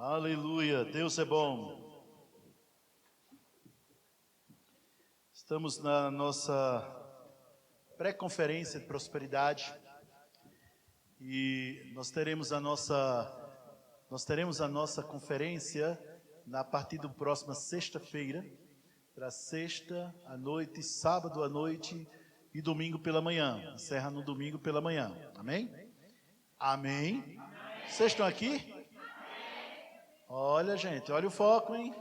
Aleluia, Deus é bom. Estamos na nossa pré-conferência de prosperidade e nós teremos a nossa conferência a partir da próxima sexta-feira, para sexta à noite, sábado à noite e domingo pela manhã. Encerra no domingo pela manhã. Amém? Amém. Vocês estão aqui? Olha, gente, olha o foco, hein?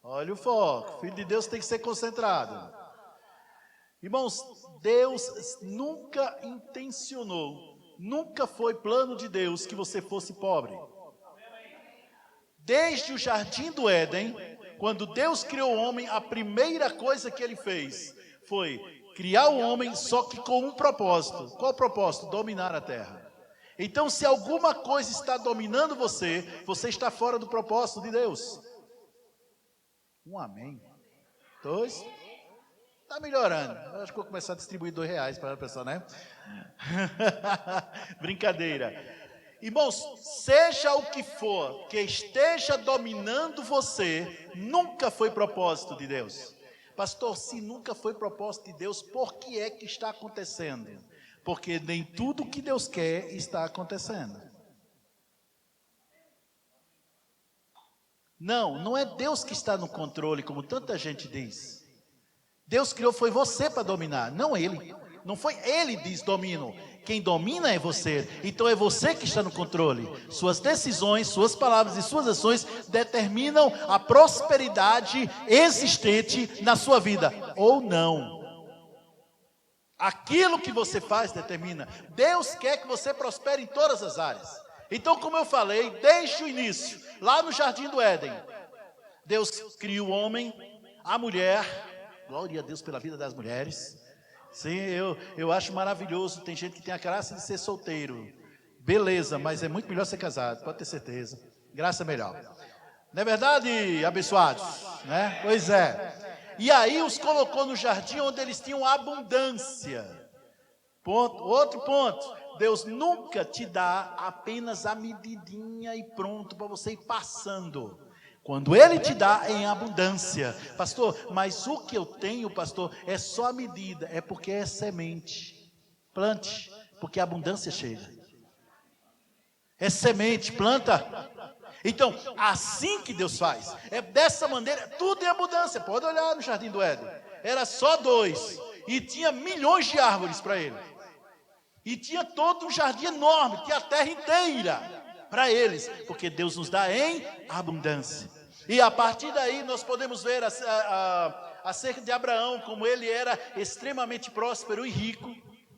Olha o foco. Filho de Deus tem que ser concentrado. Irmãos, Deus nunca intencionou, nunca foi plano de Deus que você fosse pobre. Desde o jardim do Éden, quando Deus criou o homem, a primeira coisa que ele fez foi criar o homem, só que com um propósito. Qual o propósito? Dominar a terra. Então, se alguma coisa está dominando você, você está fora do propósito de Deus. Um amém. 2. Está melhorando. Eu acho que vou começar a distribuir R$2 para a pessoa, né? Brincadeira. Irmãos, seja o que for que esteja dominando você, nunca foi propósito de Deus. Pastor, se nunca foi propósito de Deus, por que é que está acontecendo? Porque nem tudo que Deus quer está acontecendo. Não é Deus que está no controle, como tanta gente diz. Deus criou, foi você para dominar, não Ele. Não foi Ele diz domino. Quem domina é você. Então é você que está no controle. Suas decisões, suas palavras e suas ações determinam a prosperidade existente na sua vida. Ou não. Aquilo que você faz determina. Deus quer que você prospere em todas as áreas. Então, como eu falei, desde o início, lá no Jardim do Éden, Deus criou o homem, a mulher. Glória a Deus pela vida das mulheres. Sim, eu acho maravilhoso. Tem gente que tem a graça de ser solteiro. Beleza, mas é muito melhor ser casado, pode ter certeza. Graça é melhor. Não é verdade, abençoados? Né? Pois é. E aí os colocou no jardim onde eles tinham abundância. Ponto. Outro ponto. Deus nunca te dá apenas a medidinha e pronto para você ir passando. Quando Ele te dá em abundância. Pastor, mas o que eu tenho, pastor, é só a medida. É porque é semente. Plante, porque a abundância chega. É semente, planta. Então, assim que Deus faz. É dessa maneira, tudo em abundância. Pode olhar no Jardim do Éden. Era só 2. E tinha milhões de árvores para ele. E tinha todo um jardim enorme, tinha a terra inteira para eles. Porque Deus nos dá em abundância. E a partir daí nós podemos ver acerca de Abraão, como ele era extremamente próspero e rico.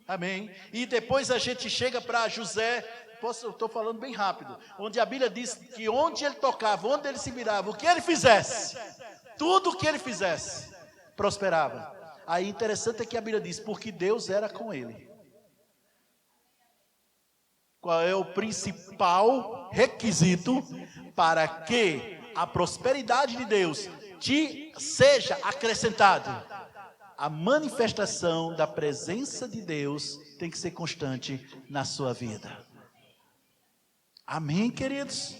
Amém. E depois a gente chega para José. Estou falando bem rápido, onde a Bíblia diz que onde ele tocava, onde ele se virava, o que ele fizesse, tudo o que ele fizesse, prosperava. Aí interessante é que a Bíblia diz, porque Deus era com ele. Qual é o principal requisito para que a prosperidade de Deus te seja acrescentada? A manifestação da presença de Deus tem que ser constante na sua vida. Amém, queridos?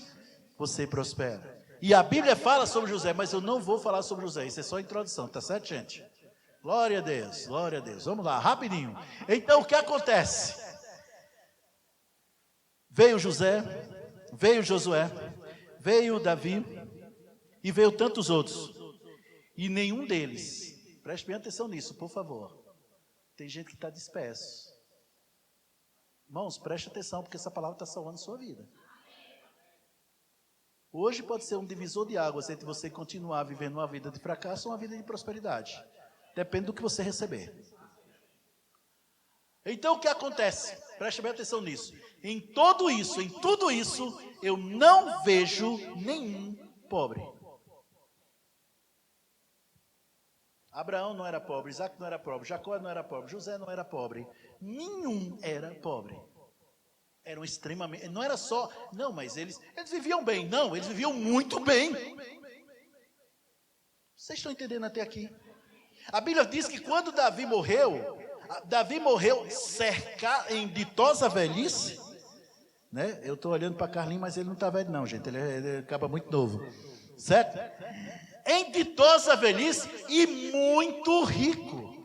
Você prospera. E a Bíblia fala sobre José, mas eu não vou falar sobre José. Isso é só a introdução, tá certo, gente? Glória a Deus, glória a Deus. Vamos lá, rapidinho. Então, o que acontece? Veio José, veio Josué, veio Davi e veio tantos outros. E nenhum deles, preste bem atenção nisso, por favor. Tem gente que está disperso. Irmãos, preste atenção, porque essa palavra está salvando a sua vida. Hoje pode ser um divisor de águas entre você continuar vivendo uma vida de fracasso ou uma vida de prosperidade. Depende do que você receber. Então o que acontece? Preste bem atenção nisso. Em tudo isso, eu não vejo nenhum pobre. Abraão não era pobre, Isaac não era pobre, Jacó não era pobre, José não era pobre. Nenhum era pobre. Eram extremamente, não era só, não, mas eles viviam bem. Não, eles viviam muito bem. Vocês estão entendendo até aqui? A Bíblia diz que quando Davi morreu cercado em ditosa velhice. Né? Eu estou olhando para Carlinhos, mas ele não está velho não, gente. Ele acaba muito novo. Certo? Em ditosa velhice e muito rico.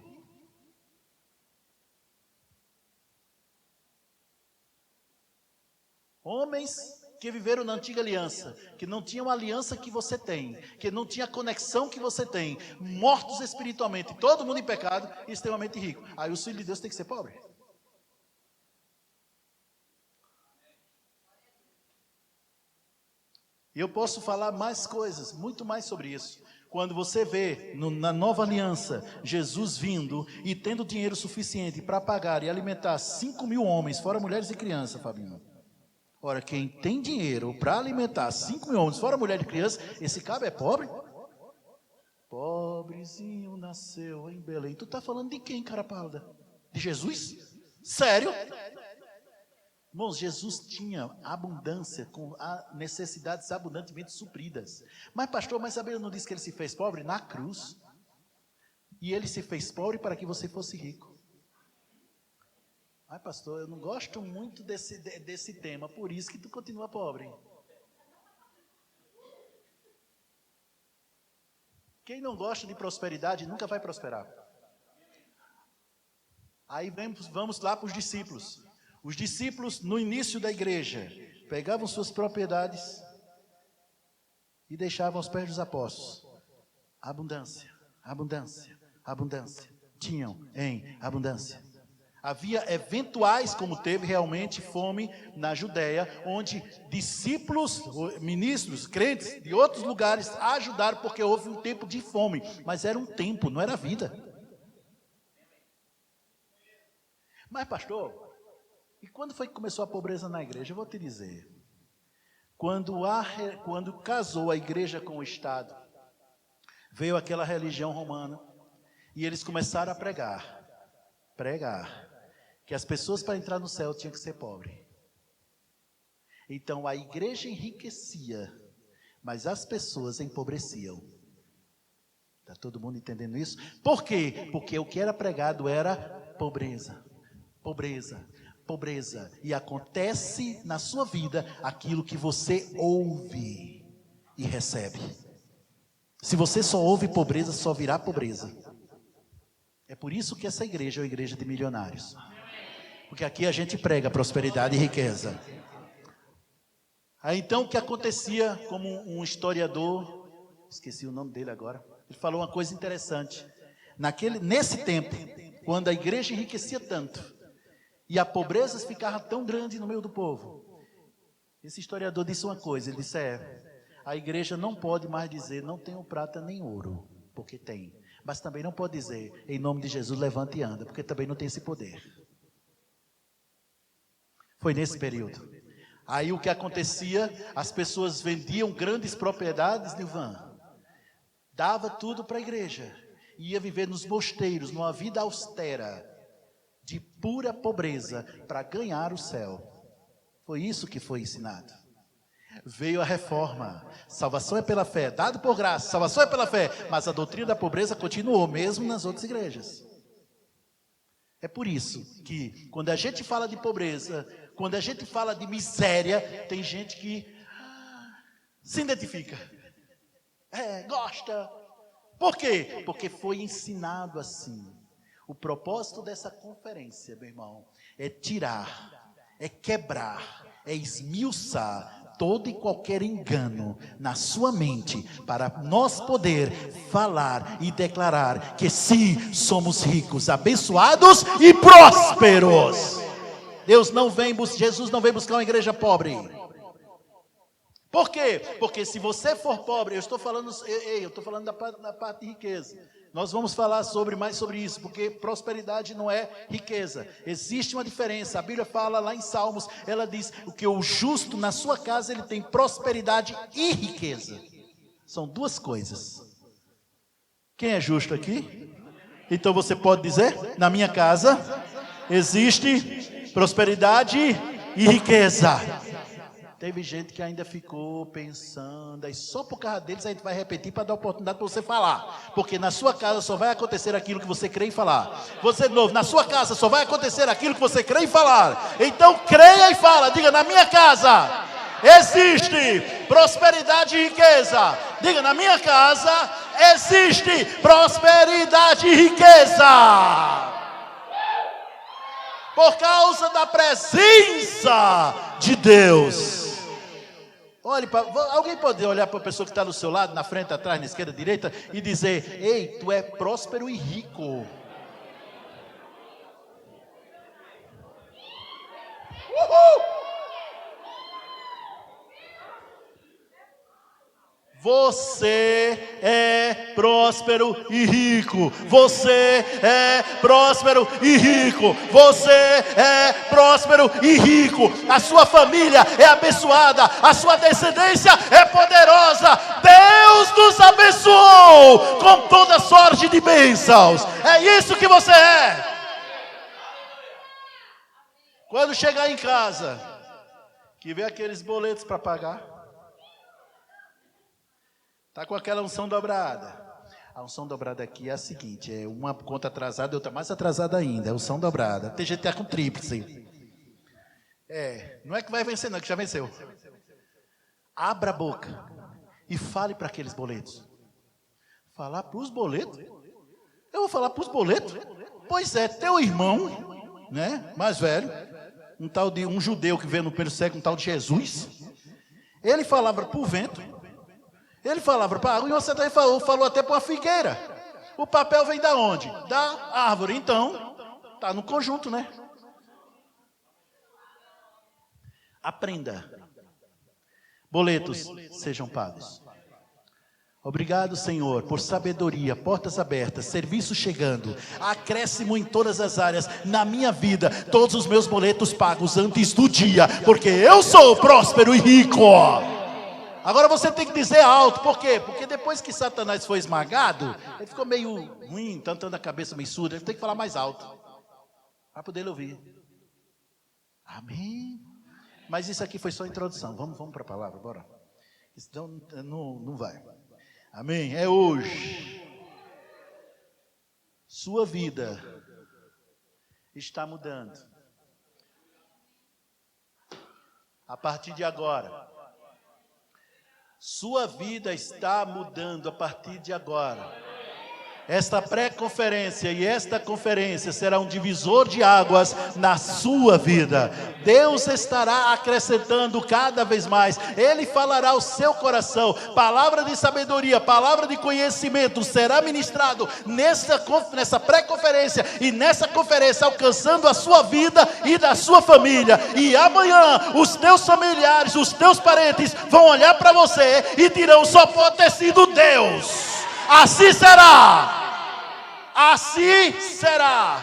Homens que viveram na antiga aliança, que não tinham a aliança que você tem, que não tinha a conexão que você tem, mortos espiritualmente, todo mundo em pecado e extremamente rico. Aí o filho de Deus tem que ser pobre. E eu posso falar mais coisas, muito mais sobre isso. Quando você vê na nova aliança, Jesus vindo e tendo dinheiro suficiente para pagar e alimentar 5.000 homens, fora mulheres e crianças, Fabinho. Ora, quem tem dinheiro para alimentar 5.000 homens, fora mulher e criança, esse cabo é pobre? Pobrezinho nasceu em Belém. Tu está falando de quem, cara pálida? De Jesus? Sério? Irmãos, Jesus tinha abundância, com necessidades abundantemente supridas. Mas pastor, mas a Bíblia não diz que ele se fez pobre? Na cruz. E ele se fez pobre para que você fosse rico. Ai pastor, eu não gosto muito desse tema, por isso que tu continua pobre. Quem não gosta de prosperidade nunca vai prosperar. Aí vamos lá para os discípulos. Os discípulos, no início da igreja, pegavam suas propriedades e deixavam aos pés dos apóstolos. Abundância, abundância, abundância. Tinham em abundância. Havia eventuais, como teve realmente fome na Judéia, onde discípulos, ministros, crentes de outros lugares ajudaram, porque houve um tempo de fome. Mas era um tempo, não era vida. Mas pastor, e quando foi que começou a pobreza na igreja? Eu vou te dizer. Quando casou a igreja com o Estado, veio aquela religião romana, e eles começaram a pregar, que as pessoas para entrar no céu tinham que ser pobres. Então a igreja enriquecia, mas as pessoas empobreciam. Está todo mundo entendendo isso? Por quê? Porque o que era pregado era pobreza, pobreza, pobreza. E acontece na sua vida aquilo que você ouve e recebe. Se você só ouve pobreza, só virá pobreza. É por isso que essa igreja é uma igreja de milionários. Porque aqui a gente prega prosperidade e riqueza. Aí então o que acontecia, como um historiador, esqueci o nome dele agora, ele falou uma coisa interessante. Nesse tempo, quando a igreja enriquecia tanto, e a pobreza ficava tão grande no meio do povo, esse historiador disse uma coisa, ele disse, a igreja não pode mais dizer, não tenho prata nem ouro, porque tem. Mas também não pode dizer, em nome de Jesus, levanta e anda, porque também não tem esse poder. Foi nesse período. Aí o que acontecia, as pessoas vendiam grandes propriedades de van, dava tudo para a igreja, ia viver nos mosteiros, numa vida austera, de pura pobreza, para ganhar o céu. Foi isso que foi ensinado. Veio a reforma, salvação é pela fé, dado por graça, salvação é pela fé, mas a doutrina da pobreza continuou mesmo nas outras igrejas. É por isso que quando a gente fala de pobreza, quando a gente fala de miséria, tem gente que se identifica, gosta. Por quê? Porque foi ensinado assim. O propósito dessa conferência, meu irmão, é tirar, é quebrar, é esmiuçar todo e qualquer engano na sua mente, para nós poder falar e declarar que sim, somos ricos, abençoados e prósperos. Jesus não vem buscar uma igreja pobre. Por quê? Porque se você for pobre, eu estou falando da parte de riqueza. Nós vamos falar mais sobre isso, porque prosperidade não é riqueza. Existe uma diferença. A Bíblia fala lá em Salmos, ela diz que o justo na sua casa ele tem prosperidade e riqueza. São duas coisas. Quem é justo aqui? Então você pode dizer, na minha casa existe prosperidade e riqueza. Teve gente que ainda ficou pensando, aí só por causa deles a gente vai repetir para dar oportunidade para você falar. Porque na sua casa só vai acontecer aquilo que você crê em falar. Você de novo, na sua casa só vai acontecer aquilo que você crê em falar. Então creia e fala, diga, na minha casa existe prosperidade e riqueza. Diga, na minha casa existe prosperidade e riqueza. Por causa da presença de Deus. Olhe, alguém pode olhar para a pessoa que está do seu lado, na frente, atrás, na esquerda, direita, e dizer: ei, tu é próspero e rico. Uhul! Você é próspero e rico. Você é próspero e rico. Você é próspero e rico. A sua família é abençoada. A sua descendência é poderosa. Deus nos abençoou com toda sorte de bênçãos. É isso que você é. Quando chegar em casa, que vê aqueles boletos para pagar, está com aquela unção dobrada. A unção dobrada aqui é a seguinte: é uma conta atrasada e outra mais atrasada ainda. É unção dobrada. Tem gente que está com tríplice. Não é que vai vencer não, é que já venceu. Abra a boca e fale para aqueles boletos. Falar para os boletos? Eu vou falar para os boletos? Pois é, teu irmão, né, mais velho, um judeu que veio no primeiro século, um tal de Jesus, ele falava para o vento. Ele falava para a água, e você também falou até para uma figueira. O papel vem da onde? Da árvore. Então, está no conjunto, né? Aprenda. Boletos sejam pagos. Obrigado, Senhor, por sabedoria, portas abertas, serviço chegando, acréscimo em todas as áreas, na minha vida, todos os meus boletos pagos antes do dia, porque eu sou próspero e rico. Agora você tem que dizer alto, por quê? Porque depois que Satanás foi esmagado, ele ficou meio ruim, tentando a cabeça meio surda, ele tem que falar mais alto, para poder ele ouvir. Amém? Mas isso aqui foi só a introdução, vamos para a palavra, bora. Senão não vai. Amém? É hoje. Sua vida está mudando. A partir de agora. Sua vida está mudando a partir de agora. Esta pré-conferência e esta conferência será um divisor de águas na sua vida. Deus estará acrescentando cada vez mais. Ele falará ao seu coração. Palavra de sabedoria, palavra de conhecimento será ministrado nessa pré-conferência e nessa conferência, alcançando a sua vida e da sua família. E amanhã os teus familiares, os teus parentes vão olhar para você e dirão: só pode ter sido Deus. Assim será. Assim será.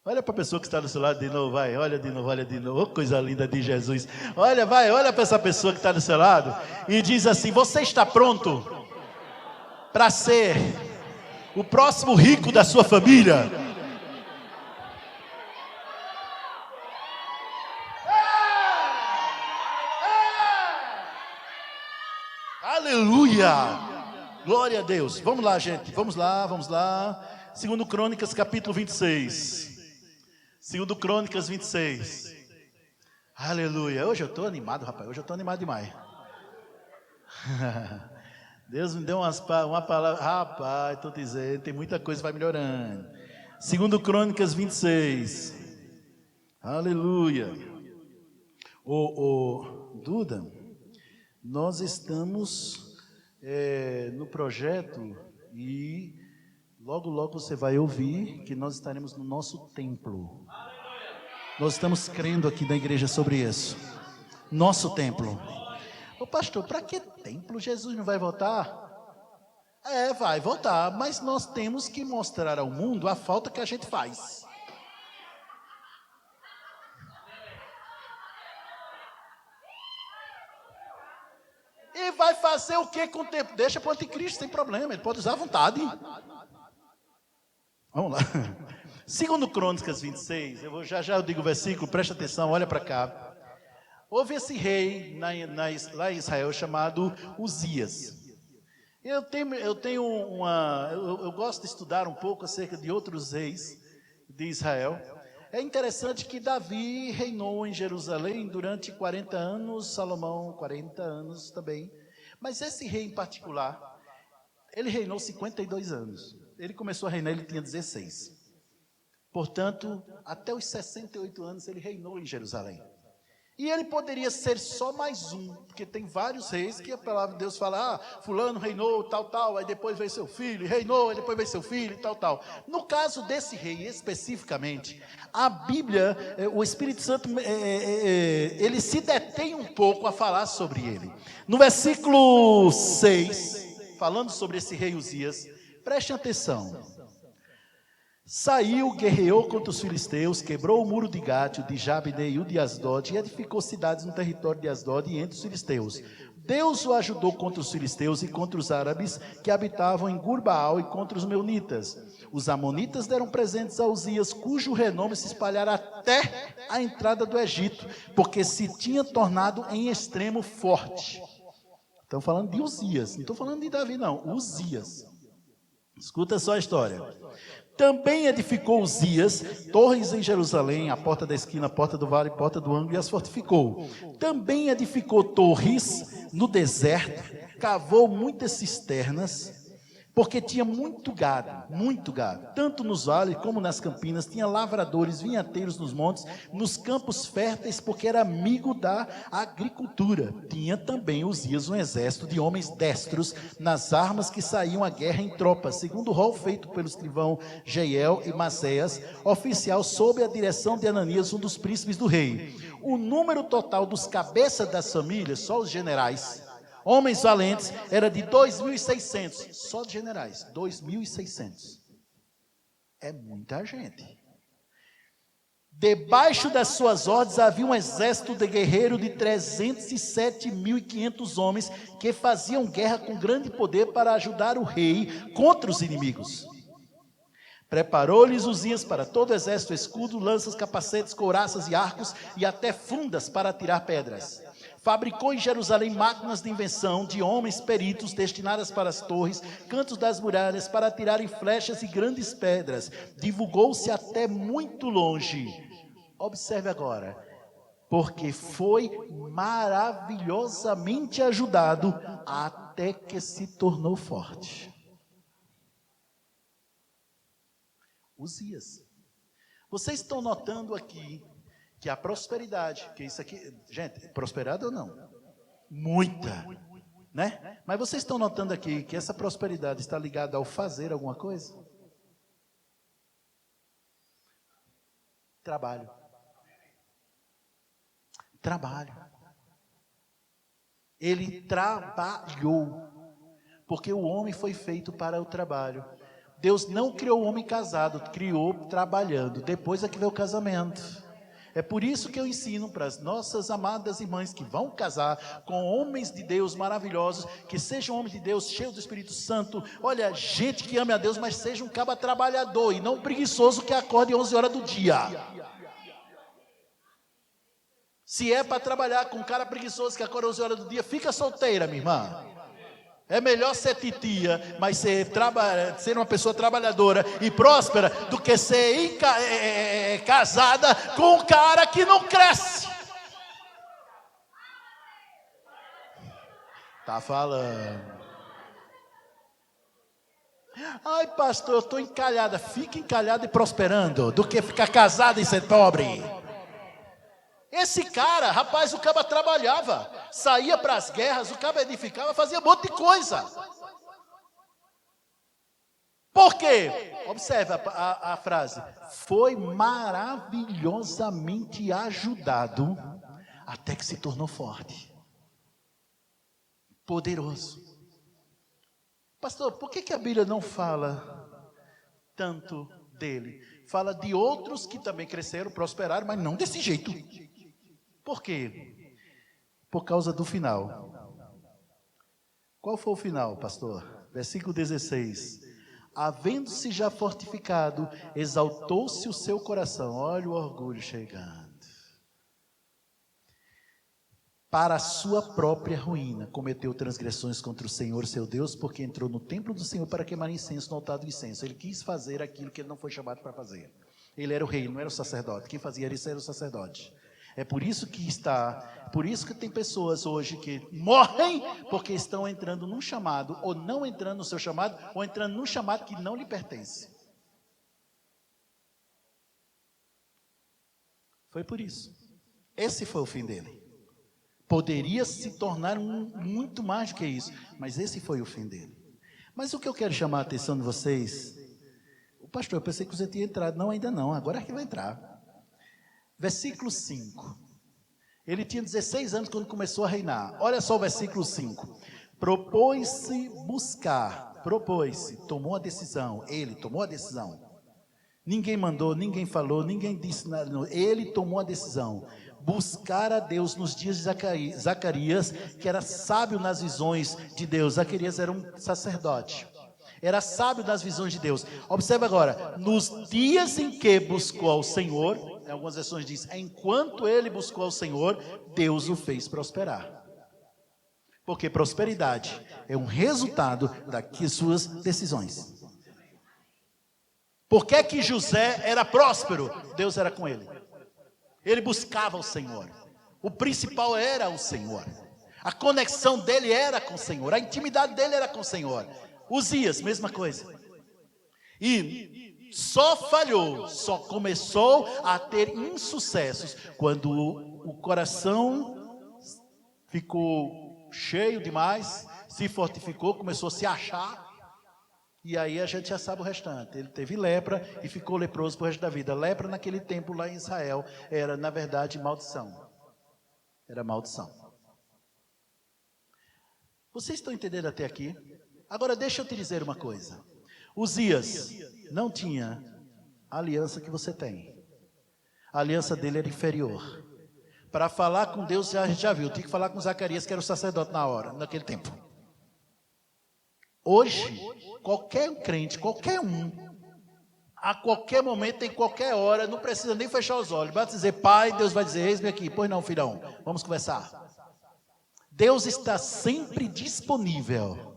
Olha para a pessoa que está do seu lado de novo, vai. Olha de novo, olha de novo. Oh, coisa linda de Jesus. Olha para essa pessoa que está do seu lado e diz assim: você está pronto para ser o próximo rico da sua família? Aleluia! Glória a Deus. Vamos lá, gente. Vamos lá. 2 Crônicas, capítulo 26. 2 Crônicas 26. Aleluia. Hoje eu estou animado, rapaz. Hoje eu estou animado demais. Deus me deu uma palavra. Rapaz, estou dizendo, tem muita coisa que vai melhorando. 2 Crônicas 26. Aleluia. Duda, nós estamos no projeto e logo você vai ouvir que nós estaremos no nosso templo. Nós estamos crendo aqui na igreja sobre isso. Nosso templo. Ô pastor, para que templo? Jesus não vai voltar? Vai voltar, mas nós temos que mostrar ao mundo a falta que a gente faz. E vai fazer o que com o tempo? Deixa para o anticristo, sem problema, ele pode usar à vontade. Vamos lá. Segundo Crônicas 26, já eu digo o versículo, presta atenção, olha para cá. Houve esse rei lá em Israel chamado Uzias. Eu gosto de estudar um pouco acerca de outros reis de Israel. É interessante que Davi reinou em Jerusalém durante 40 anos, Salomão 40 anos também. Mas esse rei em particular, ele reinou 52 anos. Ele começou a reinar, ele tinha 16. Portanto, até os 68 anos ele reinou em Jerusalém. E ele poderia ser só mais um, porque tem vários reis que a palavra de Deus fala, fulano reinou, tal, aí depois veio seu filho, reinou, aí depois veio seu filho, tal. No caso desse rei especificamente, a Bíblia, o Espírito Santo, ele se detém um pouco a falar sobre ele. No versículo 6, falando sobre esse rei Uzias, preste atenção. Saiu, guerreou contra os filisteus, quebrou o muro de Gate, o de Jabne e o de Asdod, e edificou cidades no território de Asdod e entre os filisteus. Deus o ajudou contra os filisteus e contra os árabes que habitavam em Gurbaal e contra os meunitas. Os amonitas deram presentes a Uzias, cujo renome se espalhara até a entrada do Egito, porque se tinha tornado em extremo forte. Estão falando de Uzias, não estou falando de Davi não, Uzias. Escuta só a história. Também edificou Uzias torres em Jerusalém, a porta da esquina, a porta do vale, a porta do ângulo, e as fortificou. Também edificou torres no deserto, cavou muitas cisternas, porque tinha muito gado, tanto nos vales como nas campinas, tinha lavradores, vinhateiros nos montes, nos campos férteis, porque era amigo da agricultura. Tinha também Uzias um exército de homens destros nas armas que saíam à guerra em tropas, segundo o rol feito pelo escrivão Jeiel e Maceias, oficial sob a direção de Ananias, um dos príncipes do rei. O número total dos cabeças das famílias, só os generais, homens valentes, era de 2.600, só de generais, 2.600. É muita gente. Debaixo das suas ordens havia um exército de guerreiro de 307.500 homens que faziam guerra com grande poder para ajudar o rei contra os inimigos. Preparou-lhes Uzias para todo o exército escudo, lanças, capacetes, couraças e arcos e até fundas para atirar pedras. Fabricou em Jerusalém máquinas de invenção de homens peritos destinadas para as torres, cantos das muralhas, para atirarem flechas e grandes pedras. Divulgou-se até muito longe. Observe agora. Porque foi maravilhosamente ajudado até que se tornou forte. Uzias. Vocês estão notando aqui que a prosperidade, que isso aqui, gente, prosperado ou não? Muita, né? Mas vocês estão notando aqui que essa prosperidade está ligada ao fazer alguma coisa? Trabalho. Ele trabalhou, porque o homem foi feito para o trabalho. Deus não criou o homem casado, criou trabalhando. Depois é que veio o casamento. É por isso que eu ensino para as nossas amadas irmãs que vão casar com homens de Deus maravilhosos, que sejam homens de Deus cheios do Espírito Santo. Olha, gente que ame a Deus, mas seja um caba trabalhador e não preguiçoso que acorde 11 horas do dia. Se é para trabalhar com um cara preguiçoso que acorda 11 horas do dia, fica solteira, minha irmã. É melhor ser titia, mas ser uma pessoa trabalhadora e próspera, do que ser casada com um cara que não cresce. Tá falando. Ai, pastor, eu estou encalhada. Fica encalhada e prosperando, do que ficar casada e ser pobre. Esse cara, rapaz, o caba trabalhava, saía para as guerras, o caba edificava, fazia um monte de coisa. Por quê? Observe a frase. Foi maravilhosamente ajudado até que se tornou forte. Poderoso. Pastor, por que a Bíblia não fala tanto dele? Fala de outros que também cresceram, prosperaram, mas não desse jeito. Por quê? Por causa do final. Qual foi o final, pastor? Versículo 16. havendo-se já fortificado, exaltou-se o seu coração. Olha o orgulho chegando. Para a sua própria ruína, cometeu transgressões contra o Senhor, seu Deus, porque entrou no templo do Senhor para queimar incenso no altar do incenso. Ele quis fazer aquilo que ele não foi chamado para fazer. Ele era o rei, não era o sacerdote. Quem fazia isso era o sacerdote. É por isso que tem pessoas hoje que morrem porque estão entrando num chamado, ou não entrando no seu chamado, ou entrando num chamado que não lhe pertence. Foi por isso. Esse foi o fim dele. Poderia se tornar muito mais do que isso, mas esse foi o fim dele. Mas o que eu quero chamar a atenção de vocês, o pastor, eu pensei que você tinha entrado, não, ainda não, agora é que vai entrar. Versículo 5, ele tinha 16 anos quando começou a reinar, olha só o versículo 5, propôs-se buscar, tomou a decisão, ele tomou a decisão, ninguém mandou, ninguém falou, ninguém disse nada, ele tomou a decisão, buscar a Deus nos dias de Zacarias, que era sábio nas visões de Deus. Zacarias era um sacerdote, era sábio nas visões de Deus. Observe agora, nos dias em que buscou ao Senhor, em algumas versões diz, enquanto ele buscou ao Senhor, Deus o fez prosperar. Porque prosperidade é um resultado das suas decisões. Por que que José era próspero? Deus era com ele. Ele buscava o Senhor. O principal era o Senhor. A conexão dele era com o Senhor. A intimidade dele era com o Senhor. Uzias, mesma coisa. E só falhou, só começou a ter insucessos quando o coração ficou cheio demais, se fortificou, começou a se achar. E aí a gente já sabe o restante. Ele teve lepra e ficou leproso pro resto da vida. Lepra naquele tempo lá em Israel era, na verdade, maldição. Era maldição. Vocês estão entendendo até aqui? Agora deixa eu te dizer uma coisa. Uzias não tinha a aliança que você tem. A aliança dele era inferior. Para falar com Deus, a gente já viu. Tinha que falar com Zacarias, que era o sacerdote naquele tempo. Hoje, qualquer crente, qualquer um, a qualquer momento, em qualquer hora, não precisa nem fechar os olhos, basta dizer, Pai, Deus vai dizer, eis-me aqui, pois não, filhão, vamos conversar. Deus está sempre disponível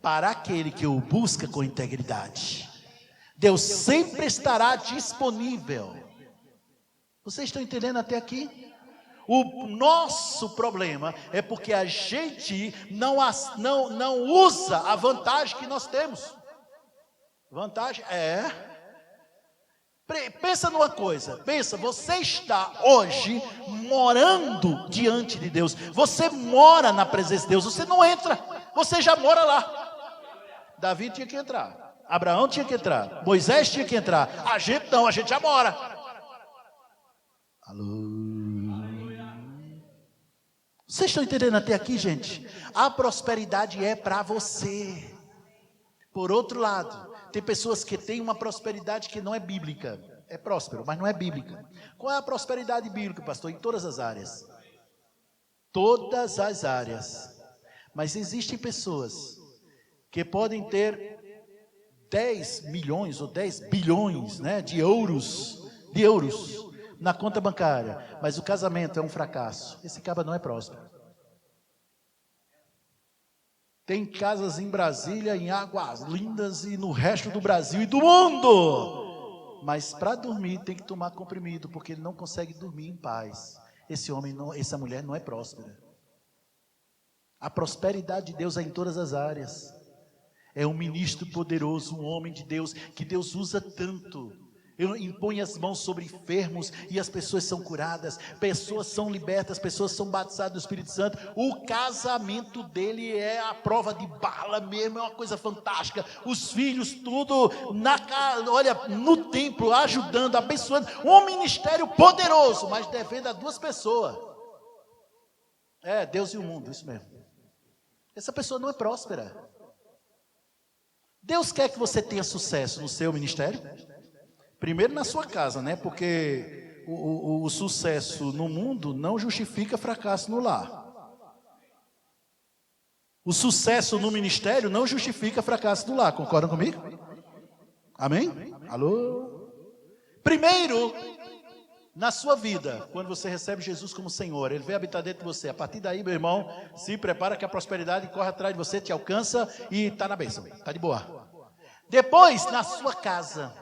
para aquele que o busca com integridade. Deus sempre estará disponível. Vocês estão entendendo até aqui? O nosso problema é porque a gente não usa a vantagem que nós temos. Vantagem pensa numa coisa, você está hoje morando diante de Deus, você mora na presença de Deus, você não entra, você já mora lá. Davi tinha que entrar, Abraão tinha que entrar, Moisés tinha que entrar, a gente não, a gente já mora. Alô? Vocês estão entendendo até aqui, gente? A prosperidade é para você. Por outro lado, tem pessoas que têm uma prosperidade que não é bíblica. É próspero, mas não é bíblica. Qual é a prosperidade bíblica, pastor? Em todas as áreas. Todas as áreas. Mas existem pessoas que podem ter 10 milhões ou 10 bilhões, né, de euros na conta bancária, mas o casamento é um fracasso. Esse cara não é próspero. Tem casas em Brasília, em Águas Lindas e no resto do Brasil e do mundo, mas para dormir tem que tomar comprimido, porque ele não consegue dormir em paz. Essa mulher não é próspera. A prosperidade de Deus é em todas as áreas. É um ministro poderoso, um homem de Deus, que Deus usa tanto. Ele impõe as mãos sobre enfermos e as pessoas são curadas, pessoas são libertas, pessoas são batizadas do Espírito Santo. O casamento dele é a prova de bala mesmo, é uma coisa fantástica. Os filhos tudo na casa, olha, no templo, ajudando, abençoando. Um ministério poderoso, mas devendo a 2 pessoas. Deus e o mundo, isso mesmo. Essa pessoa não é próspera. Deus quer que você tenha sucesso no seu ministério. Primeiro na sua casa, né? Porque o sucesso no mundo não justifica fracasso no lar. O sucesso no ministério não justifica fracasso no lar. Concordam comigo? Amém? Alô? Primeiro, na sua vida, quando você recebe Jesus como Senhor, Ele vem habitar dentro de você. A partir daí, meu irmão, se prepara que a prosperidade corre atrás de você, te alcança e está na bênção, está de boa. Depois, na sua casa.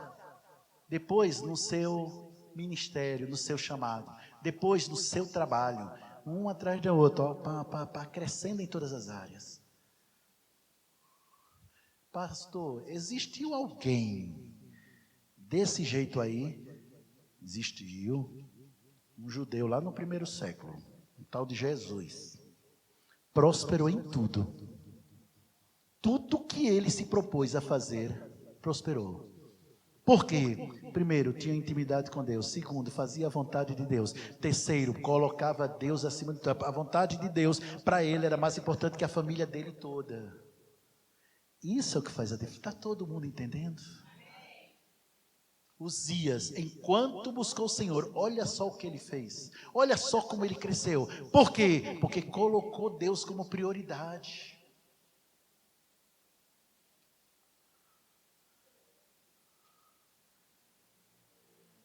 Depois, no seu ministério, no seu chamado. Depois, no seu trabalho. Um atrás do outro, crescendo em todas as áreas. Pastor, existiu alguém desse jeito aí? Existiu um judeu lá no primeiro século, um tal de Jesus. Prosperou em tudo. Tudo que ele se propôs a fazer, prosperou. Por quê? Primeiro, tinha intimidade com Deus. Segundo, fazia a vontade de Deus. Terceiro, colocava Deus acima de tudo. A vontade de Deus, para ele, era mais importante que a família dele toda. Isso é o que faz a diferença. Está todo mundo entendendo? Uzias, enquanto buscou o Senhor, olha só o que ele fez. Olha só como ele cresceu. Por quê? Porque colocou Deus como prioridade.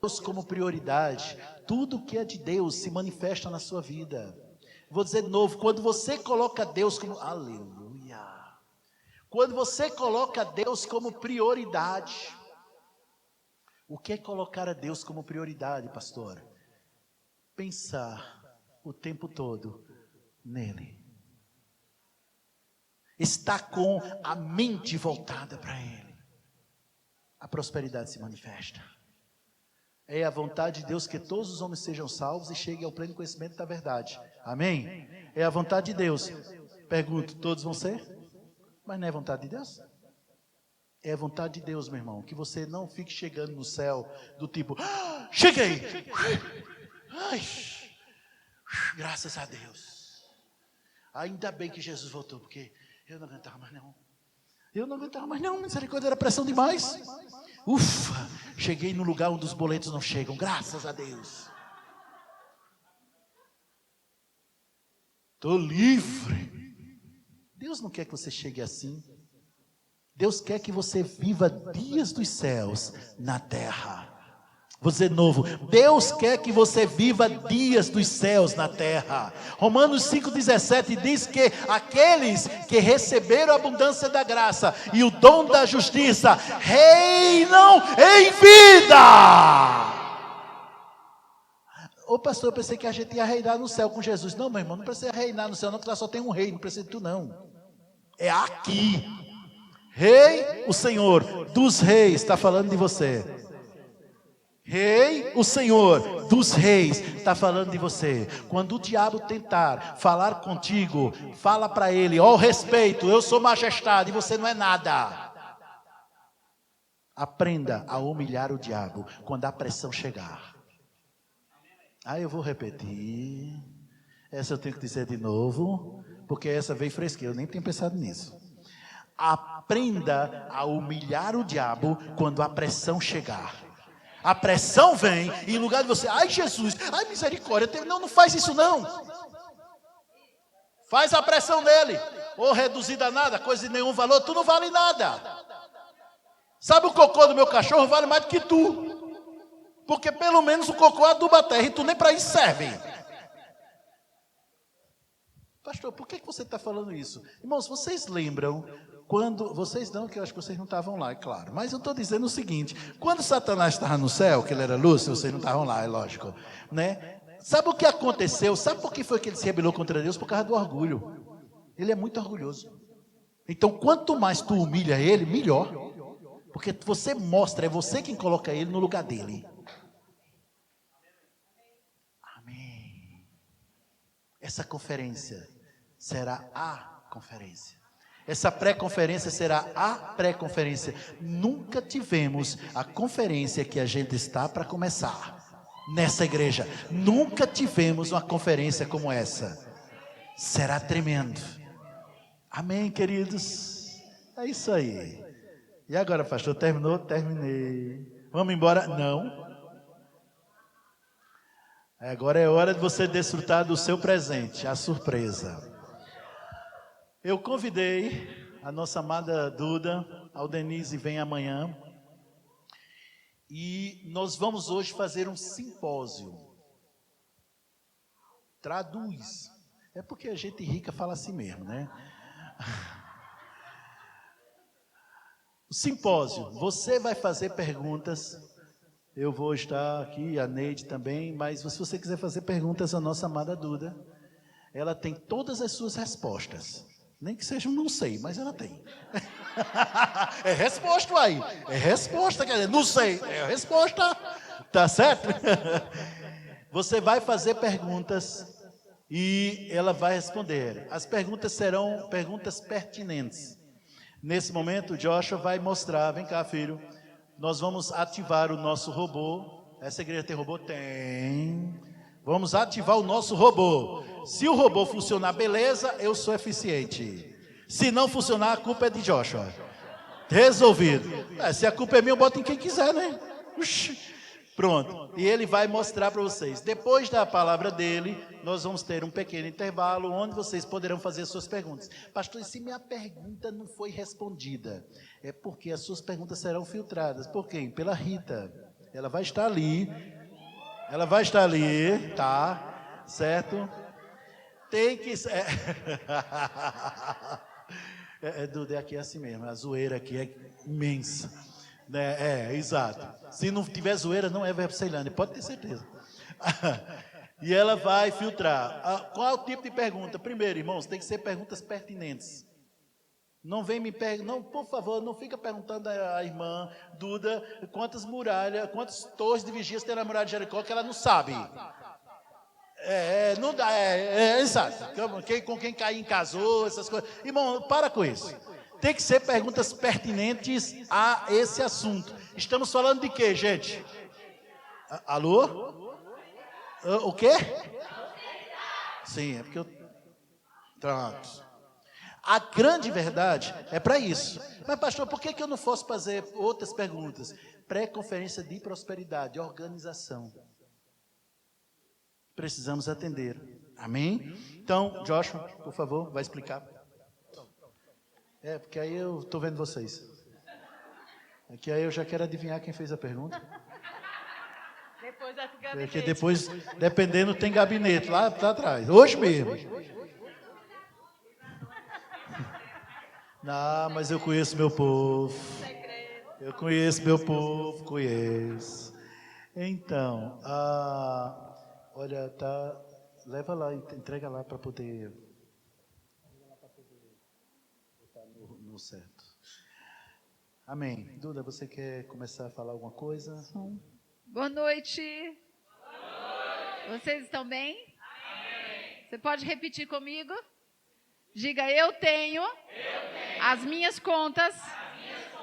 Deus como prioridade, tudo que é de Deus se manifesta na sua vida. Vou dizer de novo, quando você coloca Deus como, aleluia, quando você coloca Deus como prioridade, o que é colocar a Deus como prioridade, pastor? Pensar o tempo todo nele, estar com a mente voltada para ele, a prosperidade se manifesta. É a vontade de Deus que todos os homens sejam salvos e cheguem ao pleno conhecimento da verdade. Amém? É a vontade de Deus. Pergunto, todos vão ser? Mas não é a vontade de Deus? É a vontade de Deus, meu irmão. Que você não fique chegando no céu do tipo, cheguei! Ai, graças a Deus. Ainda bem que Jesus voltou, porque eu não aguentava mais não. Misericórdia, era pressão demais. Ufa, cheguei no lugar onde os boletos não chegam, graças a Deus. Estou livre. Deus não quer que você chegue assim. Deus quer que você viva dias dos céus na terra. Vou dizer de novo, Deus quer que você viva dias dos céus na terra. Romanos 5,17 diz que aqueles que receberam a abundância da graça e o dom da justiça reinam em vida. Ô pastor, eu pensei que a gente ia reinar no céu com Jesus. Não, meu irmão, não precisa reinar no céu não, porque lá só tem um rei, não precisa de tu não. É aqui. Rei, o Senhor dos reis, está falando de você. Rei, o Senhor dos reis, está falando de você. Quando o diabo tentar falar contigo, fala para ele, ó, respeito, eu sou majestade e você não é nada. Aprenda a humilhar o diabo quando a pressão chegar. Eu vou repetir. Essa eu tenho que dizer de novo, porque essa veio fresquinha, eu nem tinha pensado nisso. Aprenda a humilhar o diabo quando a pressão chegar. A pressão vem e em lugar de você, ai Jesus, ai misericórdia, não faz isso não. Faz a pressão dele, ou reduzida a nada, coisa de nenhum valor, tu não vale nada. Sabe o cocô do meu cachorro vale mais do que tu, porque pelo menos o cocô aduba a terra e tu nem para isso serve. Pastor, por que você está falando isso? Irmãos, vocês lembram quando, vocês não, que eu acho que vocês não estavam lá, é claro, mas eu estou dizendo o seguinte, quando Satanás estava no céu, que ele era luz, vocês não estavam lá, é lógico, né? Sabe o que aconteceu? Sabe por que foi que ele se rebelou contra Deus? Por causa do orgulho. Ele é muito orgulhoso. Então, quanto mais tu humilha ele, melhor, porque você mostra, é você quem coloca ele no lugar dele. Amém. Essa conferência será a conferência. Essa pré-conferência será a pré-conferência. Nunca tivemos a conferência que a gente está para começar nessa igreja. Nunca tivemos uma conferência como essa. Será tremendo. Amém, queridos? É isso aí. E agora, pastor, terminou? Terminei. Vamos embora? Não. Agora é hora de você desfrutar do seu presente, a surpresa. Eu convidei a nossa amada Duda, Aldenise vem amanhã, E nós vamos hoje fazer um simpósio. Traduz. É porque a gente rica fala assim mesmo, né? O simpósio. Você vai fazer perguntas. Eu vou estar aqui, a Neide também. Mas se você quiser fazer perguntas à nossa amada Duda, ela tem todas as suas respostas. Nem que seja um não sei, mas ela tem. É resposta aí. É resposta, quer dizer, não sei. É resposta. Tá certo? Você vai fazer perguntas e ela vai responder. As perguntas serão perguntas pertinentes. Nesse momento, o Joshua vai mostrar. Vem cá, filho. Nós vamos ativar o nosso robô. Essa igreja tem robô? Tem. Vamos ativar o nosso robô. Se o robô funcionar, beleza, eu sou eficiente. Se não funcionar, a culpa é de Joshua. Resolvido. Se a culpa é minha, eu boto em quem quiser, né? Uxi. Pronto. E ele vai mostrar para vocês. Depois da palavra dele, nós vamos ter um pequeno intervalo onde vocês poderão fazer suas perguntas. Pastor, e se minha pergunta não foi respondida? É porque as suas perguntas serão filtradas. Por quem? Pela Rita. Ela vai estar ali. Ela vai estar ali, tá? Certo? Tem que... Duda, aqui é assim mesmo. A zoeira aqui é imensa. Exato. Se não tiver zoeira, não é Verbo Ceilândia, pode ter certeza. E ela vai filtrar. Qual é o tipo de pergunta? Primeiro, irmãos, tem que ser perguntas pertinentes. Não vem me perguntar, não, por favor, não fica perguntando à irmã Duda quantas muralhas, quantas torres de vigias tem na muralha de Jericó, que ela não sabe. Não dá, exato. Com quem Caim casou, essas coisas. Irmão, para com isso. Tem que ser perguntas pertinentes a esse assunto. Estamos falando de quê, gente? Alô? O quê? Sim, é porque eu... Pronto. A grande verdade é para isso. Mas, pastor, por que eu não posso fazer outras perguntas? Pré-conferência de prosperidade, organização. Precisamos atender. Amém? Então, Joshua, por favor, vai explicar. Porque aí eu estou vendo vocês. Aqui aí eu já quero adivinhar quem fez a pergunta. Depois vai pro gabinete. Porque depois, dependendo, tem gabinete lá atrás. Hoje mesmo. Não, mas eu conheço meu povo. Eu conheço meu povo, conheço. Então, olha, tá, leva lá, entrega lá para poder botar no certo. Amém. Duda, você quer começar a falar alguma coisa? Boa noite. Vocês estão bem? Amém. Você pode repetir comigo? Diga, eu tenho as minhas contas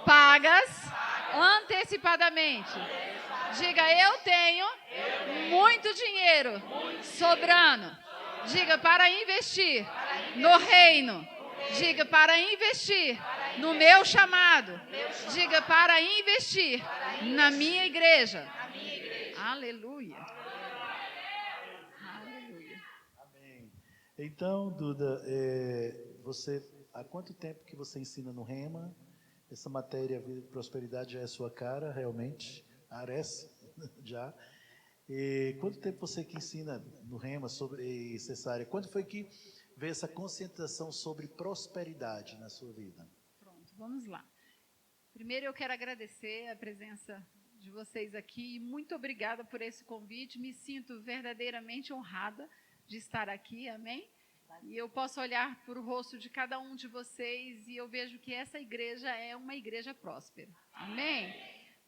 pagas antecipadamente. Diga, eu tenho muito dinheiro sobrando. Diga, para investir no reino. Diga, para investir no meu chamado. Diga, para investir na minha igreja. Aleluia. Aleluia. Amém. Então, Duda, há quanto tempo que você ensina no Rema? Essa matéria, vida de prosperidade, já é sua cara, realmente? Parece, já. E quanto tempo você que ensina no Rema sobre Cessárea? Quando foi que veio essa conscientização sobre prosperidade na sua vida? Pronto, vamos lá. Primeiro eu quero agradecer a presença de vocês aqui e muito obrigada por esse convite. Me sinto verdadeiramente honrada de estar aqui, amém? E eu posso olhar para o rosto de cada um de vocês e eu vejo que essa igreja é uma igreja próspera, amém?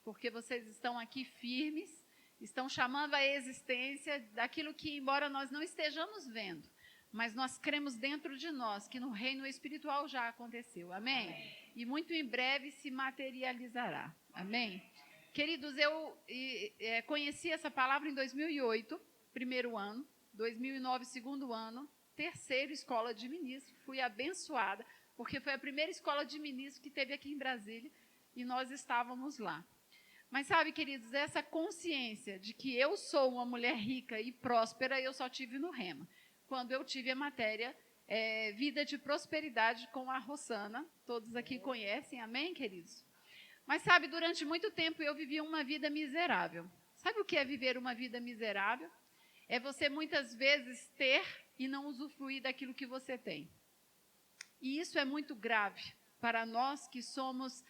Porque vocês estão aqui firmes, estão chamando à existência daquilo que, embora nós não estejamos vendo, mas nós cremos dentro de nós que no reino espiritual já aconteceu, amém? E muito em breve se materializará, amém? Queridos, eu conheci essa palavra em 2008, primeiro ano, 2009, segundo ano, terceiro escola de ministro, fui abençoada, porque foi a primeira escola de ministro que teve aqui em Brasília, e nós estávamos lá. Mas sabe, queridos, essa consciência de que eu sou uma mulher rica e próspera, eu só tive no Rema, quando eu tive a matéria Vida de Prosperidade com a Rossana, todos aqui conhecem, amém, queridos? Mas sabe, durante muito tempo eu vivi uma vida miserável. Sabe o que é viver uma vida miserável? É você muitas vezes ter e não usufruir daquilo que você tem. E isso é muito grave para nós que somos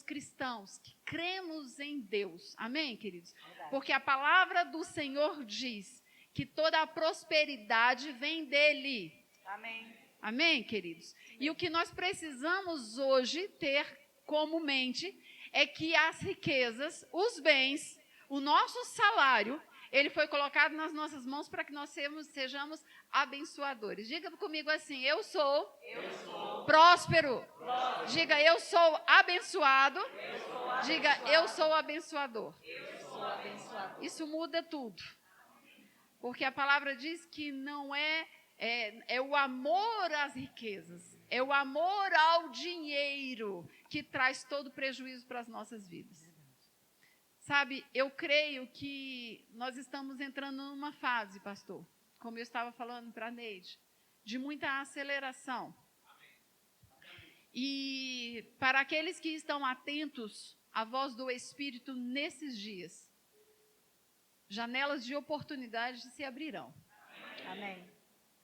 cristãos, que cremos em Deus. Amém, queridos? Porque a palavra do Senhor diz que toda a prosperidade vem dele. Amém. Amém, queridos? E o que nós precisamos hoje ter comumente é que as riquezas, os bens, o nosso salário, ele foi colocado nas nossas mãos para que nós sejamos abençoadores. Diga comigo assim: eu sou próspero. Diga, eu sou abençoado. Diga, eu sou abençoador. Isso muda tudo. Porque a palavra diz que não é o amor às riquezas, é o amor ao dinheiro que traz todo prejuízo para as nossas vidas. Sabe, eu creio que nós estamos entrando numa fase, pastor, como eu estava falando para a Neide, de muita aceleração. E para aqueles que estão atentos à voz do Espírito nesses dias, janelas de oportunidade se abrirão. Amém.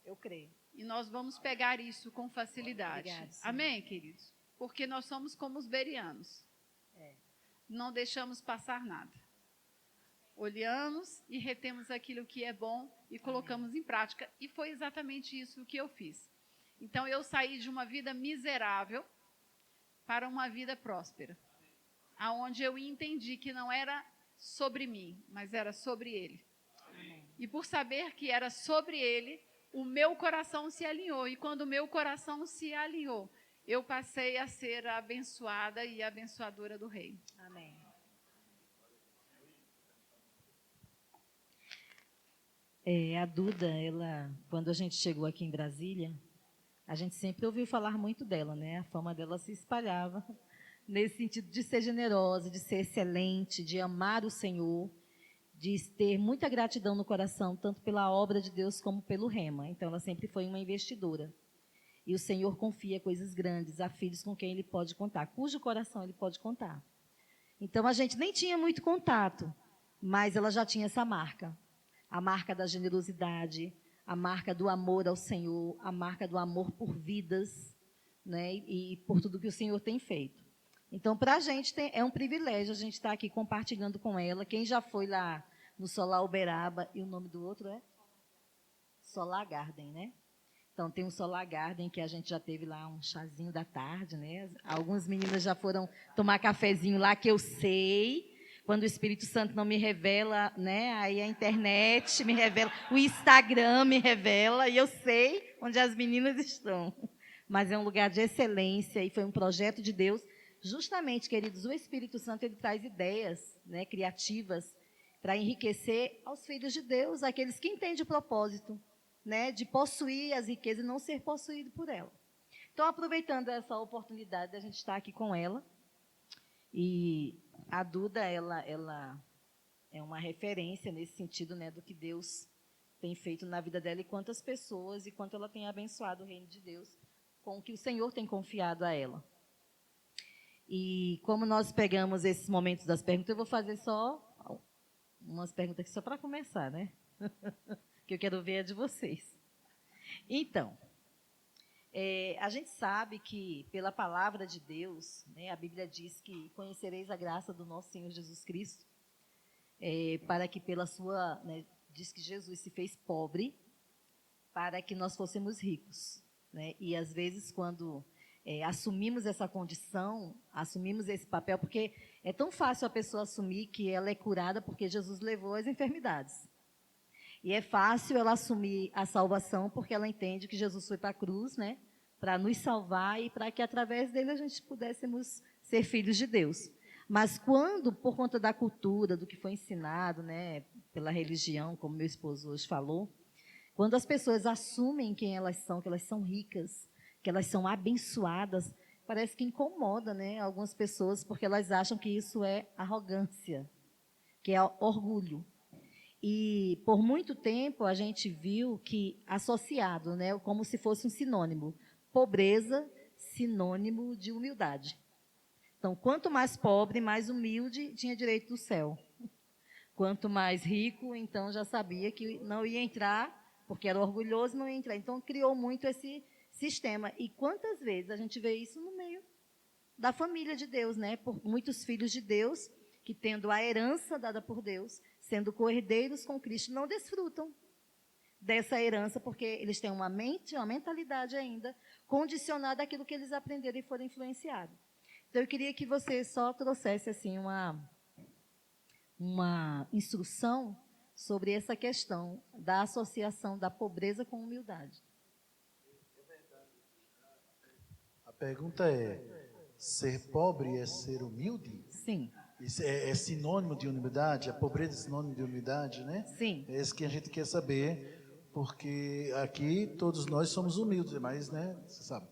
Eu creio. E nós vamos pegar isso com facilidade. Obrigada, amém, queridos? Porque nós somos como os berianos. Não deixamos passar nada. Olhamos e retemos aquilo que é bom e colocamos em prática. E foi exatamente isso que eu fiz. Então, eu saí de uma vida miserável para uma vida próspera. Aonde eu entendi que não era sobre mim, mas era sobre Ele. E por saber que era sobre Ele, o meu coração se alinhou. E quando o meu coração se alinhou, eu passei a ser a abençoada e a abençoadora do Reino. Amém. A Duda, quando a gente chegou aqui em Brasília, a gente sempre ouviu falar muito dela, né? A fama dela se espalhava nesse sentido de ser generosa, de ser excelente, de amar o Senhor, de ter muita gratidão no coração, tanto pela obra de Deus como pelo Rema. Então, ela sempre foi uma investidora. E o Senhor confia coisas grandes a filhos com quem Ele pode contar, cujo coração Ele pode contar. Então, a gente nem tinha muito contato, mas ela já tinha essa marca. A marca da generosidade, a marca do amor ao Senhor, a marca do amor por vidas, né, e por tudo que o Senhor tem feito. Então, para a gente é um privilégio a gente estar aqui compartilhando com ela. Quem já foi lá no Solar Uberaba, e o nome do outro é? Solar Garden, né? Então, tem um Solar Garden que a gente já teve lá um chazinho da tarde, né? Algumas meninas já foram tomar cafezinho lá, que eu sei. Quando o Espírito Santo não me revela, né? Aí a internet me revela, o Instagram me revela, e eu sei onde as meninas estão. Mas é um lugar de excelência e foi um projeto de Deus. Justamente, queridos, o Espírito Santo ele traz ideias, né, criativas para enriquecer aos filhos de Deus, aqueles que entendem o propósito, né, de possuir as riquezas e não ser possuído por ela. Então, aproveitando essa oportunidade, a gente está aqui com ela. E a Duda, ela é uma referência nesse sentido, né, do que Deus tem feito na vida dela e quantas pessoas e quanto ela tem abençoado o reino de Deus com o que o Senhor tem confiado a ela. E como nós pegamos esses momentos das perguntas, eu vou fazer só umas perguntas aqui só para começar, né? Que eu quero ver a de vocês. Então, a gente sabe que pela palavra de Deus, né, a Bíblia diz que conhecereis a graça do nosso Senhor Jesus Cristo, para que pela sua, né, diz que Jesus se fez pobre para que nós fôssemos ricos, né? E às vezes quando assumimos essa condição, assumimos esse papel, porque é tão fácil a pessoa assumir que ela é curada porque Jesus levou as enfermidades. E é fácil ela assumir a salvação porque ela entende que Jesus foi para a cruz, né, para nos salvar e para que através dele a gente pudéssemos ser filhos de Deus. Mas quando, por conta da cultura, do que foi ensinado, né, pela religião, como meu esposo hoje falou, quando as pessoas assumem quem elas são, que elas são ricas, que elas são abençoadas, parece que incomoda, né, algumas pessoas, porque elas acham que isso é arrogância, que é orgulho. E, por muito tempo, a gente viu que, associado, né, como se fosse um sinônimo, pobreza, sinônimo de humildade. Então, quanto mais pobre, mais humilde, tinha direito do céu. Quanto mais rico, então já sabia que não ia entrar, porque era orgulhoso, não ia entrar. Então, criou muito esse sistema. E quantas vezes a gente vê isso no meio da família de Deus, né? Por muitos filhos de Deus, que tendo a herança dada por Deus, sendo co-herdeiros com Cristo, não desfrutam dessa herança, porque eles têm uma mente, uma mentalidade ainda condicionada àquilo que eles aprenderam e foram influenciados. Então, eu queria que você só trouxesse assim uma instrução sobre essa questão da associação da pobreza com humildade. A pergunta é: ser pobre é ser humilde? Sim. Isso é sinônimo de humildade? A pobreza é sinônimo de humildade, né? Sim. É isso que a gente quer saber, porque aqui todos nós somos humildes, mas, né, você sabe.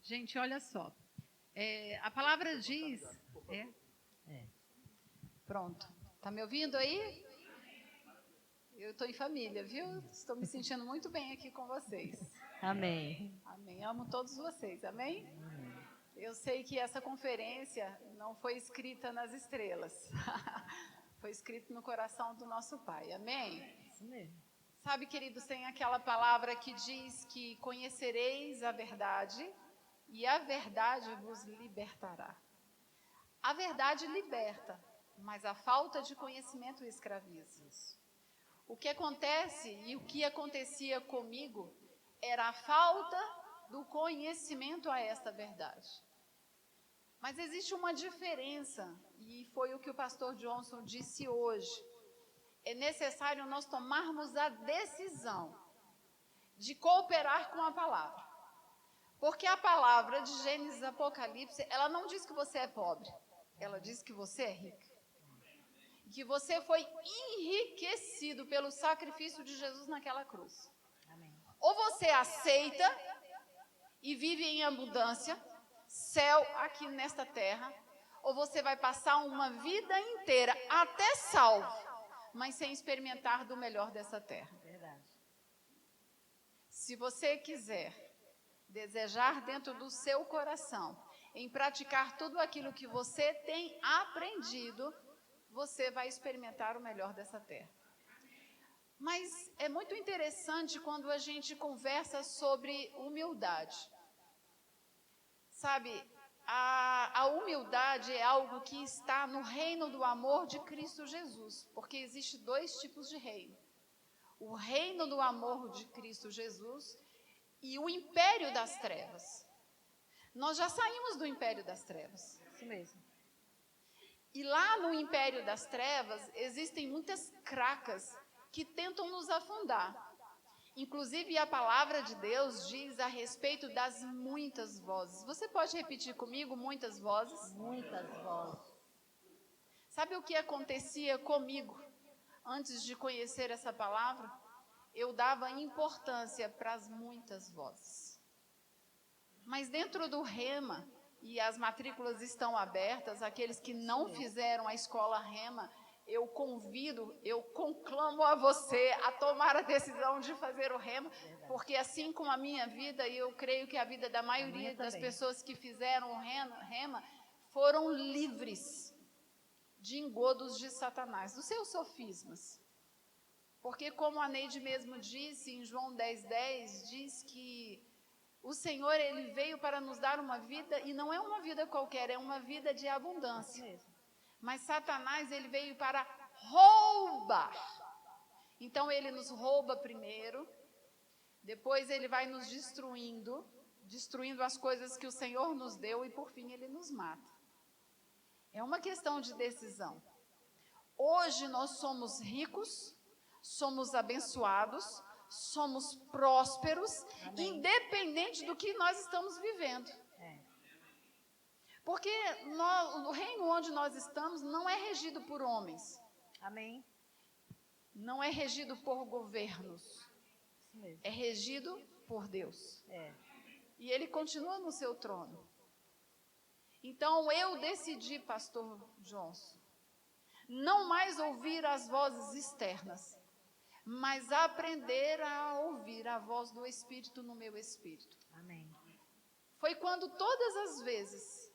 Gente, olha só. A palavra diz... Pronto. Está me ouvindo aí? Eu estou em família, viu? Estou me sentindo muito bem aqui com vocês. Amém. Amém. Amo todos vocês. Amém? Eu sei que essa conferência não foi escrita nas estrelas. Foi escrita no coração do nosso Pai. Amém? Isso mesmo. Sabe, queridos, tem aquela palavra que diz que conhecereis a verdade e a verdade vos libertará. A verdade liberta, mas a falta de conhecimento escraviza. O que acontece e o que acontecia comigo era a falta do conhecimento a esta verdade. Mas existe uma diferença, e foi o que o pastor Johnson disse hoje. É necessário nós tomarmos a decisão de cooperar com a palavra. Porque a palavra de Gênesis e Apocalipse, ela não diz que você é pobre, ela diz que você é rico. Que você foi enriquecido pelo sacrifício de Jesus naquela cruz. Amém. Ou você aceita e vive em abundância, céu aqui nesta terra, ou você vai passar uma vida inteira até salvo, mas sem experimentar do melhor dessa terra. Verdade. Se você quiser desejar dentro do seu coração, em praticar tudo aquilo que você tem aprendido, você vai experimentar o melhor dessa terra. Mas é muito interessante quando a gente conversa sobre humildade. Sabe, a humildade é algo que está no reino do amor de Cristo Jesus, porque existe dois tipos de reino. O reino do amor de Cristo Jesus e o império das trevas. Nós já saímos do império das trevas. Isso mesmo. E lá no império das trevas existem muitas cracas que tentam nos afundar. Inclusive a palavra de Deus diz a respeito das muitas vozes. Você pode repetir comigo, muitas vozes? Muitas vozes. Sabe o que acontecia comigo antes de conhecer essa palavra? Eu dava importância para as muitas vozes. Mas dentro do Rema, e as matrículas estão abertas, aqueles que não fizeram a escola Rema, eu convido, eu conclamo a você a tomar a decisão de fazer o Rema, porque assim como a minha vida, e eu creio que a vida da maioria das pessoas que fizeram o Rema, foram livres de engodos de Satanás, dos seus sofismas. Porque como a Neide mesmo disse, em João 10:10, diz que o Senhor, Ele veio para nos dar uma vida, e não é uma vida qualquer, é uma vida de abundância. Mas Satanás, ele veio para roubar. Então, ele nos rouba primeiro, depois ele vai nos destruindo as coisas que o Senhor nos deu, e por fim ele nos mata. É uma questão de decisão. Hoje nós somos ricos, somos abençoados, somos prósperos, amém, independente do que nós estamos vivendo. Porque o reino onde nós estamos não é regido por homens. Amém. Não é regido por governos. Isso mesmo. É regido por Deus. E Ele continua no seu trono. Então eu decidi, pastor Johnson, não mais ouvir as vozes externas, mas aprender a ouvir a voz do Espírito no meu espírito. Amém. foi quando todas as vezes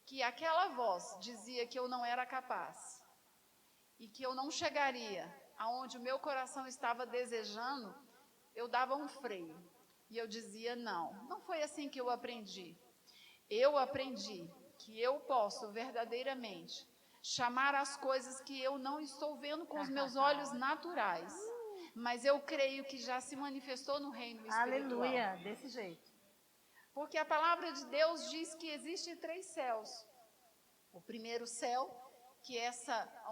que aquela voz dizia que eu não era capaz e que eu não chegaria aonde o meu coração estava desejando, eu dava um freio e eu dizia não. Não foi assim que eu aprendi. Eu aprendi que eu posso verdadeiramente chamar as coisas que eu não estou vendo com os meus olhos naturais, mas eu creio que já se manifestou no reino espiritual. Aleluia, desse jeito. Porque a palavra de Deus diz que existem 3 céus. O primeiro céu, que é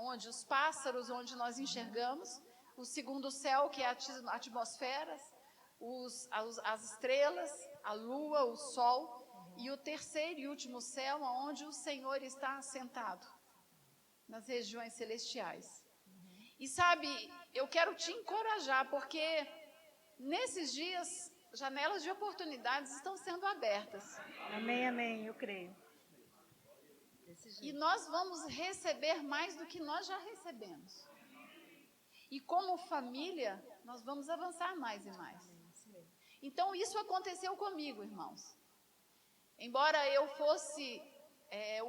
onde os pássaros, onde nós enxergamos. O segundo céu, que é a atmosfera, as estrelas, a lua, o sol. E o terceiro e último céu, onde o Senhor está assentado, nas regiões celestiais. E sabe, eu quero te encorajar, porque nesses dias, janelas de oportunidades estão sendo abertas. Amém, amém, eu creio. E nós vamos receber mais do que nós já recebemos. E como família, nós vamos avançar mais e mais. Então, isso aconteceu comigo, irmãos. Embora eu fosse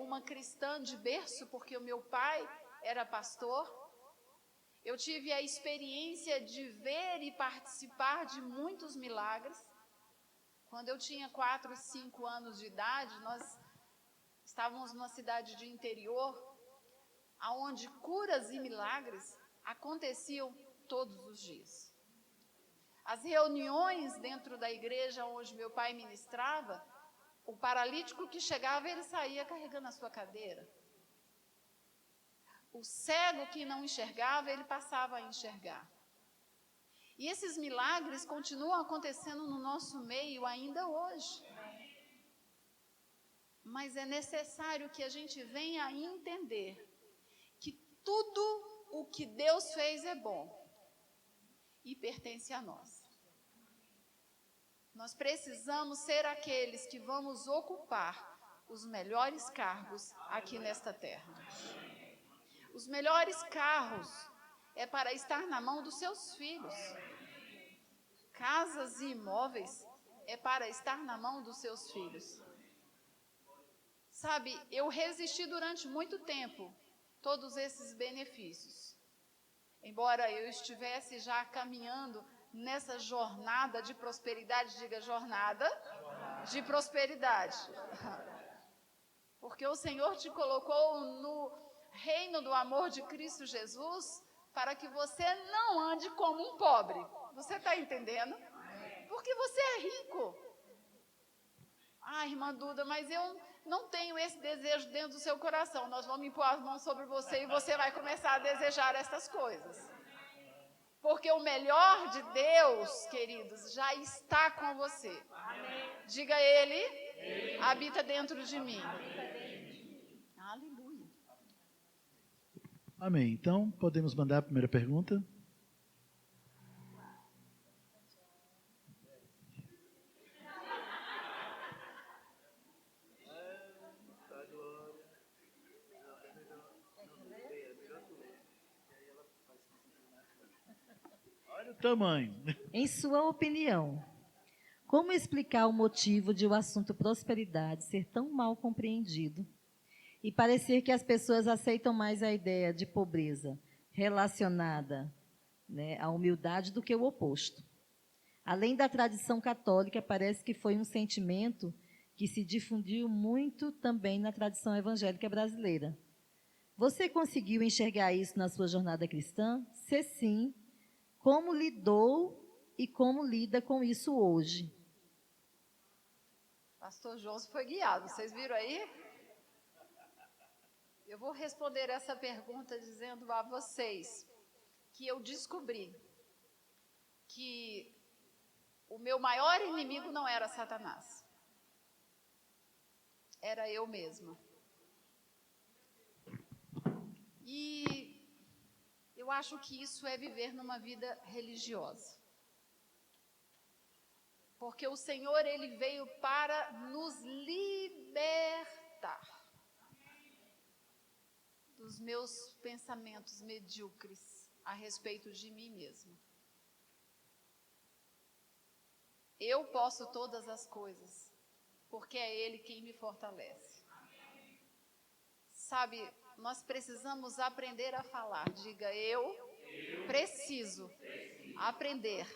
uma cristã de berço, porque o meu pai era pastor, eu tive a experiência de ver e participar de muitos milagres. Quando eu tinha 4, 5 anos de idade, nós estávamos numa cidade de interior, onde curas e milagres aconteciam todos os dias. As reuniões dentro da igreja onde meu pai ministrava, o paralítico que chegava, ele saía carregando a sua cadeira. O cego que não enxergava, ele passava a enxergar. E esses milagres continuam acontecendo no nosso meio ainda hoje. Mas é necessário que a gente venha a entender que tudo o que Deus fez é bom e pertence a nós. Nós precisamos ser aqueles que vamos ocupar os melhores cargos aqui nesta terra. Os melhores carros é para estar na mão dos seus filhos. Casas e imóveis é para estar na mão dos seus filhos. Sabe, eu resisti durante muito tempo todos esses benefícios. Embora eu estivesse já caminhando nessa jornada de prosperidade, diga jornada de prosperidade. Porque o Senhor te colocou no reino do amor de Cristo Jesus para que você não ande como um pobre. Você está entendendo? Porque você é rico. Ah, irmã Duda, mas eu não tenho esse desejo dentro do seu coração. Nós vamos impor as mãos sobre você e você vai começar a desejar essas coisas. Porque o melhor de Deus, queridos, já está com você. Amém. Diga ele, habita dentro de mim. Aleluia. Amém. Então, podemos mandar a primeira pergunta. Olha o tamanho. Em sua opinião, como explicar o motivo de o assunto prosperidade ser tão mal compreendido e parecer que as pessoas aceitam mais a ideia de pobreza relacionada, né, à humildade do que o oposto? Além da tradição católica, parece que foi um sentimento que se difundiu muito também na tradição evangélica brasileira. Você conseguiu enxergar isso na sua jornada cristã? Se sim, como lidou e como lida com isso hoje? Pastor João foi guiado, vocês viram aí? Eu vou responder essa pergunta dizendo a vocês que eu descobri que o meu maior inimigo não era Satanás. Era eu mesma. E eu acho que isso é viver numa vida religiosa. Porque o Senhor, Ele veio para nos libertar dos meus pensamentos medíocres a respeito de mim mesma. Eu posso todas as coisas porque é Ele quem me fortalece. Sabe, nós precisamos aprender a falar. Diga, eu preciso aprender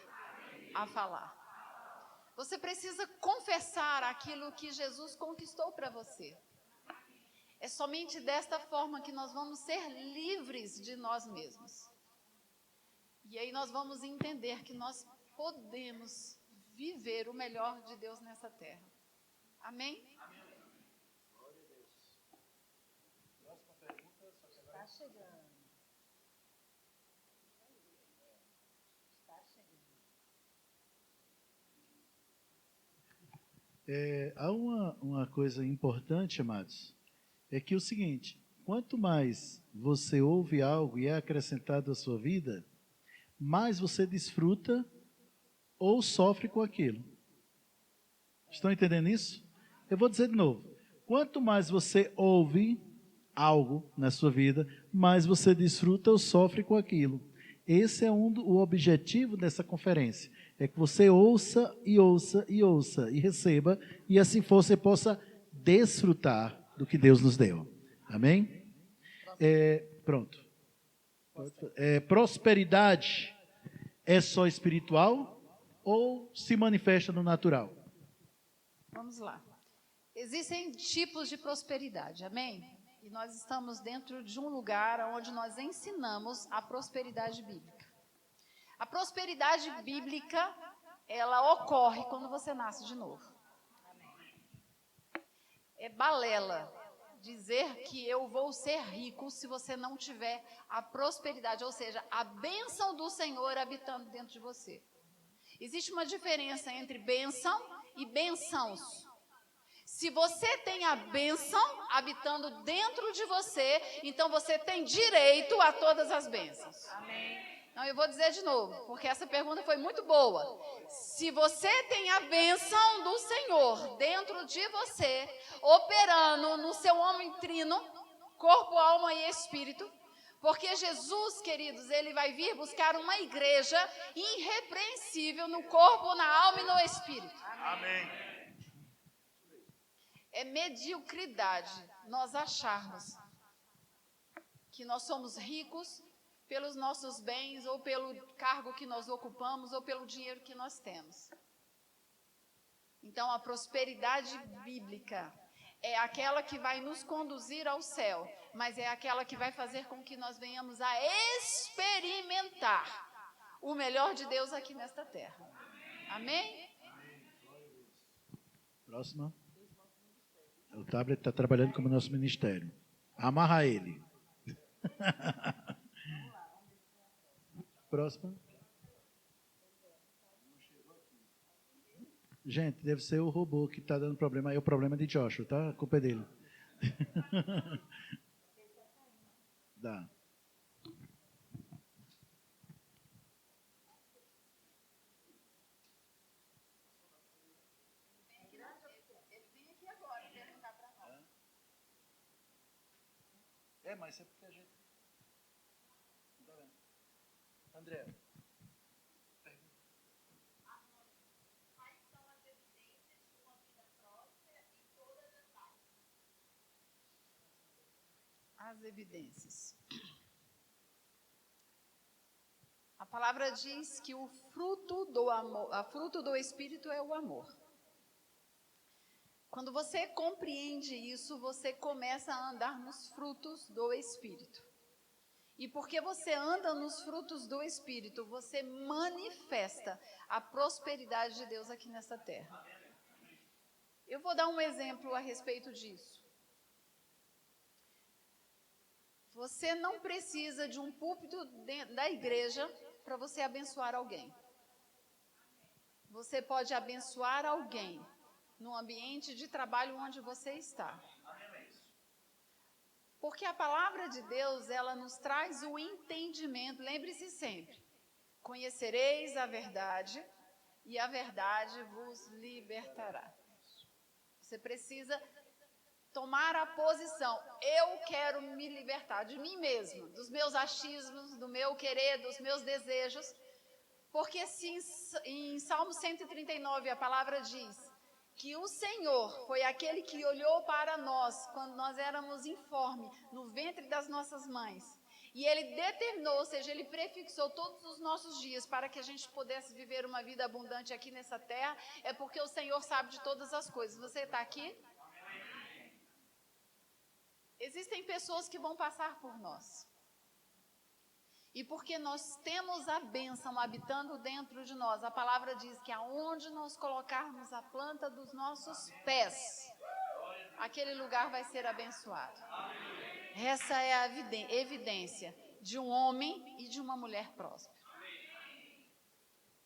a falar. Você precisa confessar aquilo que Jesus conquistou para você. É somente desta forma que nós vamos ser livres de nós mesmos. E aí nós vamos entender que nós podemos viver o melhor de Deus nessa terra. Amém? Está chegando. Está chegando. Há uma coisa importante, amados, é que é o seguinte: quanto mais você ouve algo e é acrescentado à sua vida, mais você desfruta ou sofre com aquilo. Estão entendendo isso? Eu vou dizer de novo. Quanto mais você ouve algo na sua vida, mais você desfruta ou sofre com aquilo. Esse é o objetivo dessa conferência. É que você ouça e ouça e ouça e receba, e assim você possa desfrutar do que Deus nos deu. Amém? Pronto. Prosperidade é só espiritual ou se manifesta no natural? Vamos lá. Existem tipos de prosperidade, amém? E nós estamos dentro de um lugar onde nós ensinamos a prosperidade bíblica. A prosperidade bíblica, ela ocorre quando você nasce de novo. É balela dizer que eu vou ser rico se você não tiver a prosperidade, ou seja, a bênção do Senhor habitando dentro de você. Existe uma diferença entre bênção e bênçãos. Se você tem a bênção habitando dentro de você, então você tem direito a todas as bênçãos. Amém. Não, eu vou dizer de novo, porque essa pergunta foi muito boa. Se você tem a bênção do Senhor dentro de você, operando no seu homem trino, corpo, alma e espírito, porque Jesus, queridos, ele vai vir buscar uma igreja irrepreensível no corpo, na alma e no espírito. Amém. É mediocridade nós acharmos que nós somos ricos pelos nossos bens, ou pelo cargo que nós ocupamos, ou pelo dinheiro que nós temos. Então, a prosperidade bíblica é aquela que vai nos conduzir ao céu, mas é aquela que vai fazer com que nós venhamos a experimentar o melhor de Deus aqui nesta terra. Amém? Próxima. O tablet está trabalhando como nosso ministério. Amarra ele. Próxima. Gente, deve ser o robô que está dando problema. Aí o problema é de Joshua, tá? A culpa é dele. Dá. Mas é porque a gente... Não tá vendo. André. Quais são as evidências de uma vida próspera em todas as áreas? As evidências. A palavra diz que o fruto do amor, a fruto do Espírito é o amor. Quando você compreende isso, você começa a andar nos frutos do Espírito. E porque você anda nos frutos do Espírito, você manifesta a prosperidade de Deus aqui nessa terra. Eu vou dar um exemplo a respeito disso. Você não precisa de um púlpito da igreja para você abençoar alguém. Você pode abençoar alguém no ambiente de trabalho onde você está. Porque a palavra de Deus, ela nos traz o entendimento. Lembre-se sempre, conhecereis a verdade e a verdade vos libertará. Você precisa tomar a posição. Eu quero me libertar de mim mesmo, dos meus achismos, do meu querer, dos meus desejos. Porque se em Salmo 139 a palavra diz: que o Senhor foi aquele que olhou para nós quando nós éramos informes no ventre das nossas mães. E Ele determinou, ou seja, Ele prefixou todos os nossos dias para que a gente pudesse viver uma vida abundante aqui nessa terra, é porque o Senhor sabe de todas as coisas. Você está aqui? Existem pessoas que vão passar por nós. E porque nós temos a bênção habitando dentro de nós, a palavra diz que aonde nós colocarmos a planta dos nossos pés, aquele lugar vai ser abençoado. Essa é a evidência de um homem e de uma mulher próspera.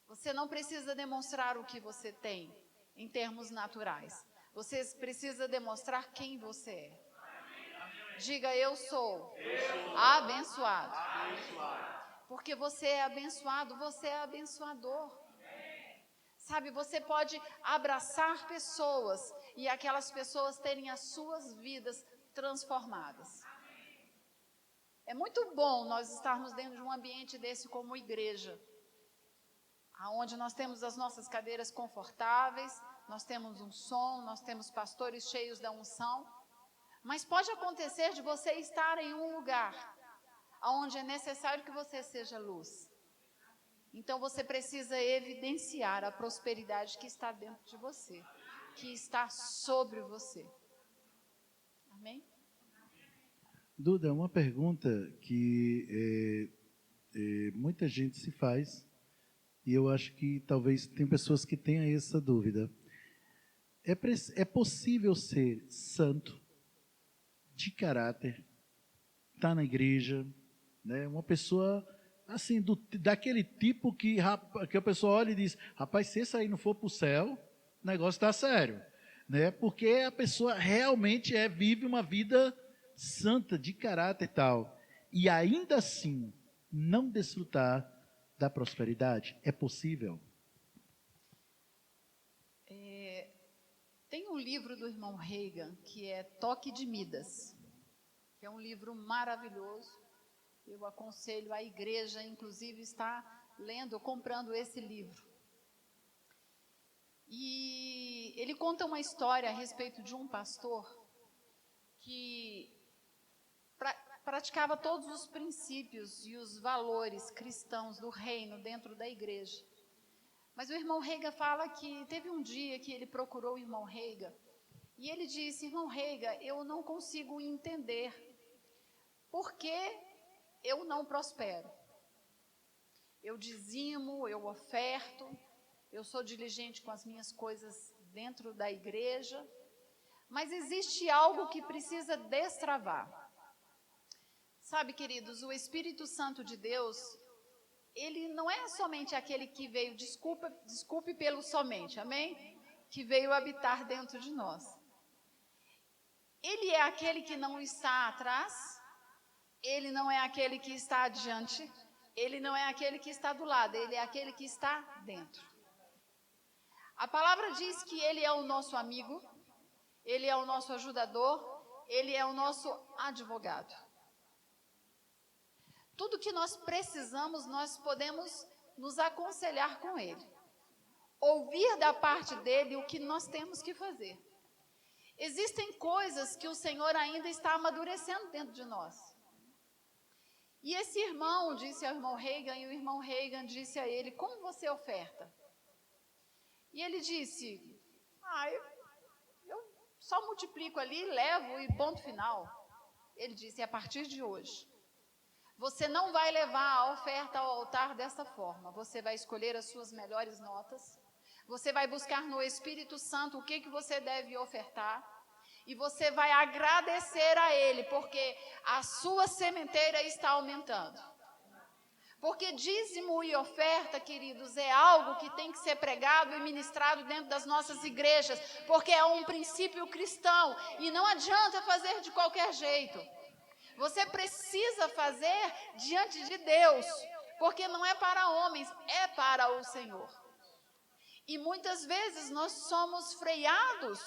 Você não precisa demonstrar o que você tem em termos naturais. Você precisa demonstrar quem você é. Diga, eu sou abençoado. Porque você é abençoado, você é abençoador. Sabe, você pode abraçar pessoas e aquelas pessoas terem as suas vidas transformadas. É muito bom nós estarmos dentro de um ambiente desse como igreja, onde nós temos as nossas cadeiras confortáveis, nós temos um som, nós temos pastores cheios da unção. Mas pode acontecer de você estar em um lugar onde é necessário que você seja luz. Então você precisa evidenciar a prosperidade que está dentro de você, que está sobre você. Amém? Duda, uma pergunta que muita gente se faz, e eu acho que talvez tem pessoas que tenham essa dúvida. É possível ser santo, de caráter, tá na igreja, né? Uma pessoa assim, daquele tipo que a pessoa olha e diz, rapaz, se esse aí não for para o céu, o negócio está sério, né? Porque a pessoa realmente vive uma vida santa, de caráter e tal, e ainda assim não desfrutar da prosperidade. É possível? Tem um livro do irmão Reagan, que é Toque de Midas, que é um livro maravilhoso. Eu aconselho a igreja, inclusive, estar lendo, comprando esse livro. E ele conta uma história a respeito de um pastor que praticava todos os princípios e os valores cristãos do reino dentro da igreja. Mas o irmão Reagan fala que teve um dia que ele procurou o irmão Reagan e ele disse, irmão Reagan, eu não consigo entender por que eu não prospero. Eu dizimo, eu oferto, eu sou diligente com as minhas coisas dentro da igreja, mas existe algo que precisa destravar. Sabe, queridos, o Espírito Santo de Deus, ele não é somente aquele que veio, desculpe pelo somente, amém? Que veio habitar dentro de nós. Ele é aquele que não está atrás, ele não é aquele que está adiante, ele não é aquele que está do lado, ele é aquele que está dentro. A palavra diz que ele é o nosso amigo, ele é o nosso ajudador, ele é o nosso advogado. Tudo que nós precisamos, nós podemos nos aconselhar com ele. Ouvir da parte dele o que nós temos que fazer. Existem coisas que o Senhor ainda está amadurecendo dentro de nós. E esse irmão disse ao irmão Reagan, e o irmão Reagan disse a ele, como você oferta? E ele disse, eu só multiplico ali, levo e ponto final. Ele disse, a partir de hoje, você não vai levar a oferta ao altar dessa forma. Você vai escolher as suas melhores notas. Você vai buscar no Espírito Santo o que você deve ofertar. E você vai agradecer a Ele, porque a sua sementeira está aumentando. Porque dízimo e oferta, queridos, é algo que tem que ser pregado e ministrado dentro das nossas igrejas. Porque é um princípio cristão e não adianta fazer de qualquer jeito. Você precisa fazer diante de Deus, porque não é para homens, é para o Senhor. E muitas vezes nós somos freados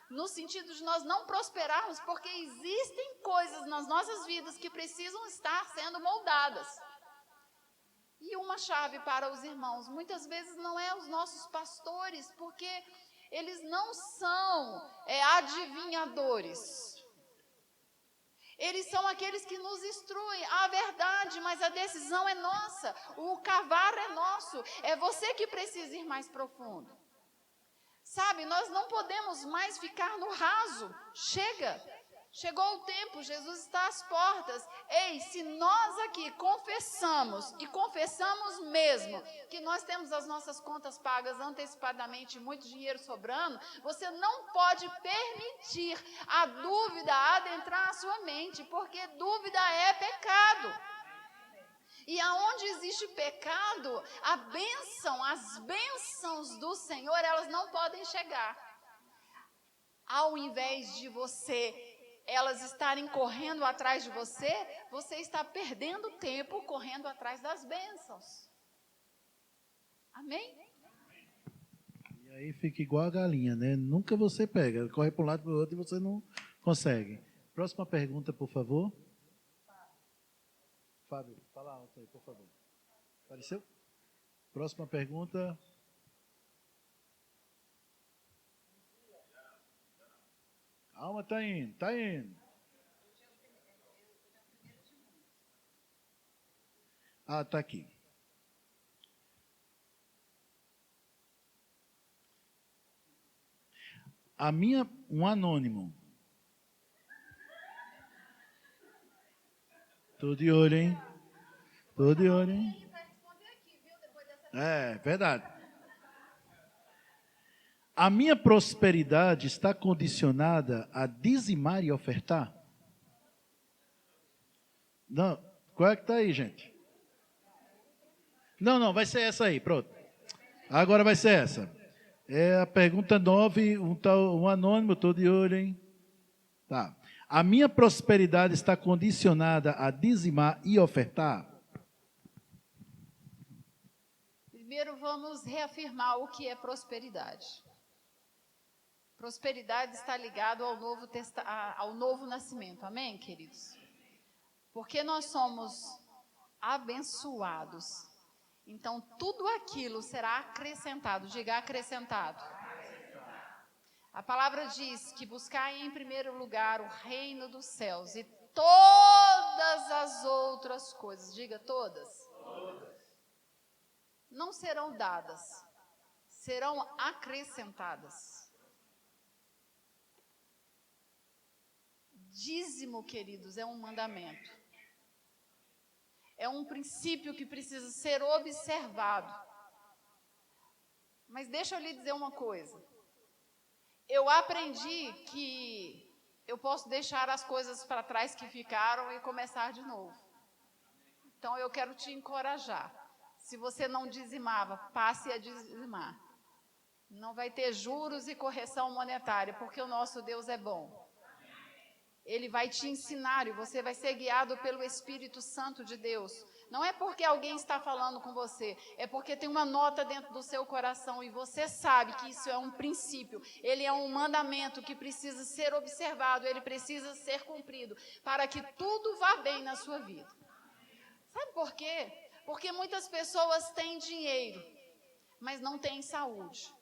no sentido de nós não prosperarmos, porque existem coisas nas nossas vidas que precisam estar sendo moldadas. E uma chave para os irmãos, muitas vezes não é os nossos pastores, porque Eles não são adivinhadores. Eles são aqueles que nos instruem a verdade, mas a decisão é nossa. O cavar é nosso. É você que precisa ir mais profundo. Sabe, nós não podemos mais ficar no raso. Chegou o tempo, Jesus está às portas. Ei, se nós aqui confessamos, e confessamos mesmo, que nós temos as nossas contas pagas antecipadamente, muito dinheiro sobrando, você não pode permitir a dúvida adentrar a sua mente, porque dúvida é pecado. E aonde existe pecado, as bênçãos do Senhor, elas não podem chegar. Ao invés de elas estarem correndo atrás de você, você está perdendo tempo correndo atrás das bênçãos. Amém? E aí fica igual a galinha, né? Nunca você pega, corre para um lado e para o outro e você não consegue. Próxima pergunta, por favor. Fábio, fala alto aí, por favor. Apareceu? Próxima pergunta. Calma, tá indo, tá indo. Ah, tá aqui. Um anônimo. Tô de olho, hein? Tô de olho, hein? É, verdade. A minha prosperidade está condicionada a dizimar e ofertar? Não, qual é que está aí, gente? Não, vai ser essa aí, pronto. Agora vai ser essa. É a pergunta 9, um anônimo, estou de olho, hein? Tá. A minha prosperidade está condicionada a dizimar e ofertar? Primeiro vamos reafirmar o que é prosperidade. Prosperidade está ligado ao novo nascimento, amém, queridos? Porque nós somos abençoados, então tudo aquilo será acrescentado, diga acrescentado. A palavra diz que buscai em primeiro lugar o reino dos céus e todas as outras coisas, diga todas, não serão dadas, serão acrescentadas. Dízimo, queridos, é um mandamento. É um princípio que precisa ser observado. Mas deixa eu lhe dizer uma coisa. Eu aprendi que eu posso deixar as coisas para trás que ficaram e começar de novo. Então eu quero te encorajar. Se você não dizimava, passe a dizimar. Não vai ter juros e correção monetária, porque o nosso Deus é bom. Ele vai te ensinar e você vai ser guiado pelo Espírito Santo de Deus. Não é porque alguém está falando com você, é porque tem uma nota dentro do seu coração e você sabe que isso é um princípio, ele é um mandamento que precisa ser observado, ele precisa ser cumprido, para que tudo vá bem na sua vida. Sabe por quê? Porque muitas pessoas têm dinheiro, mas não têm saúde.